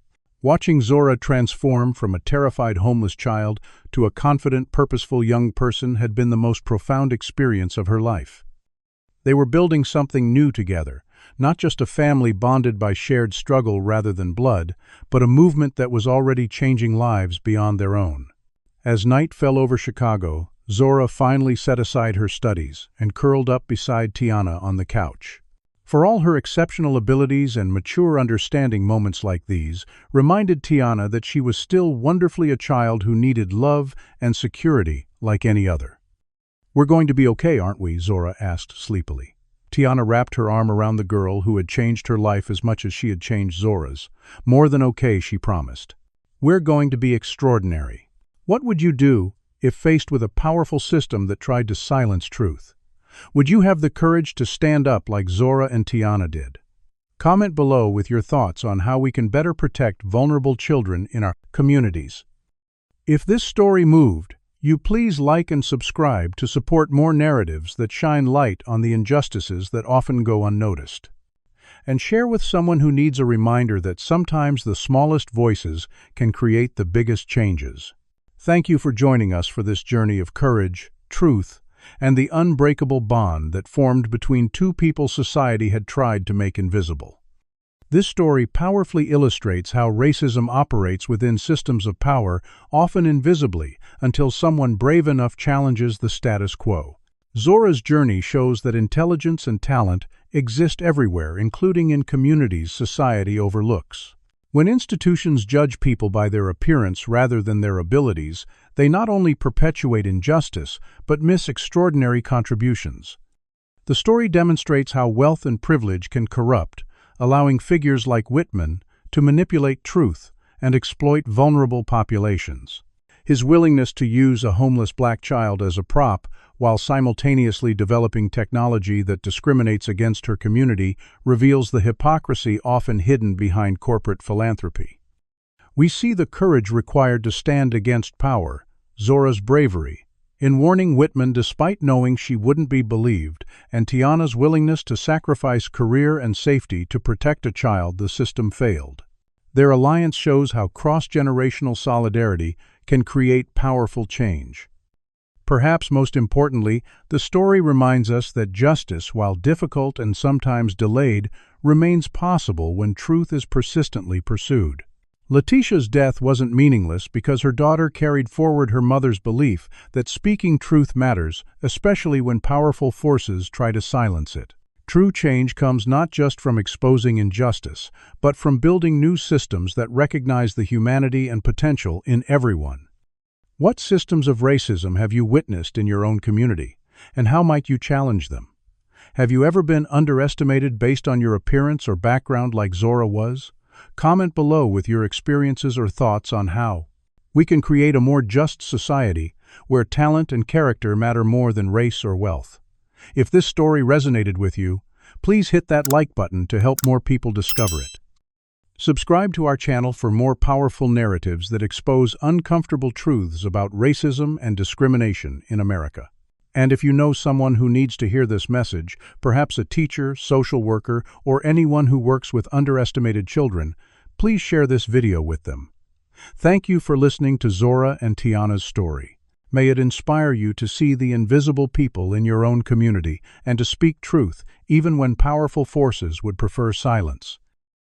Speaker 1: Watching Zora transform from a terrified homeless child to a confident, purposeful young person had been the most profound experience of her life. They were building something new together, not just a family bonded by shared struggle rather than blood, but a movement that was already changing lives beyond their own. As night fell over Chicago, Zora finally set aside her studies and curled up beside Tiana on the couch. For all her exceptional abilities and mature understanding, moments like these reminded Tiana that she was still wonderfully a child who needed love and security like any other. "We're going to be okay, aren't we?" Zora asked sleepily. Tiana wrapped her arm around the girl who had changed her life as much as she had changed Zora's. "More than okay," she promised. "We're going to be extraordinary." "What would you do if faced with a powerful system that tried to silence truth? Would you have the courage to stand up like Zora and Tiana did? Comment below with your thoughts on how we can better protect vulnerable children in our communities. If this story moved you, please like and subscribe to support more narratives that shine light on the injustices that often go unnoticed. And share with someone who needs a reminder that sometimes the smallest voices can create the biggest changes. Thank you for joining us for this journey of courage, truth, and the unbreakable bond that formed between two people society had tried to make invisible. This story powerfully illustrates how racism operates within systems of power, often invisibly, until someone brave enough challenges the status quo. Zora's journey shows that intelligence and talent exist everywhere, including in communities society overlooks. When institutions judge people by their appearance rather than their abilities, they not only perpetuate injustice, but miss extraordinary contributions. The story demonstrates how wealth and privilege can corrupt, allowing figures like Whitman to manipulate truth and exploit vulnerable populations. His willingness to use a homeless black child as a prop while simultaneously developing technology that discriminates against her community reveals the hypocrisy often hidden behind corporate philanthropy. We see the courage required to stand against power, Zora's bravery in warning Whitman despite knowing she wouldn't be believed, and Tiana's willingness to sacrifice career and safety to protect a child the system failed. Their alliance shows how cross-generational solidarity can create powerful change. Perhaps most importantly, the story reminds us that justice, while difficult and sometimes delayed, remains possible when truth is persistently pursued. Letitia's death wasn't meaningless because her daughter carried forward her mother's belief that speaking truth matters, especially when powerful forces try to silence it. True change comes not just from exposing injustice, but from building new systems that recognize the humanity and potential in everyone. What systems of racism have you witnessed in your own community, and how might you challenge them? Have you ever been underestimated based on your appearance or background like Zora was? Comment below with your experiences or thoughts on how we can create a more just society where talent and character matter more than race or wealth. If this story resonated with you, please hit that like button to help more people discover it. Subscribe to our channel for more powerful narratives that expose uncomfortable truths about racism and discrimination in America. And if you know someone who needs to hear this message, perhaps a teacher, social worker, or anyone who works with underestimated children, please share this video with them. Thank you for listening to Zora and Tiana's story. May it inspire you to see the invisible people in your own community and to speak truth even when powerful forces would prefer silence.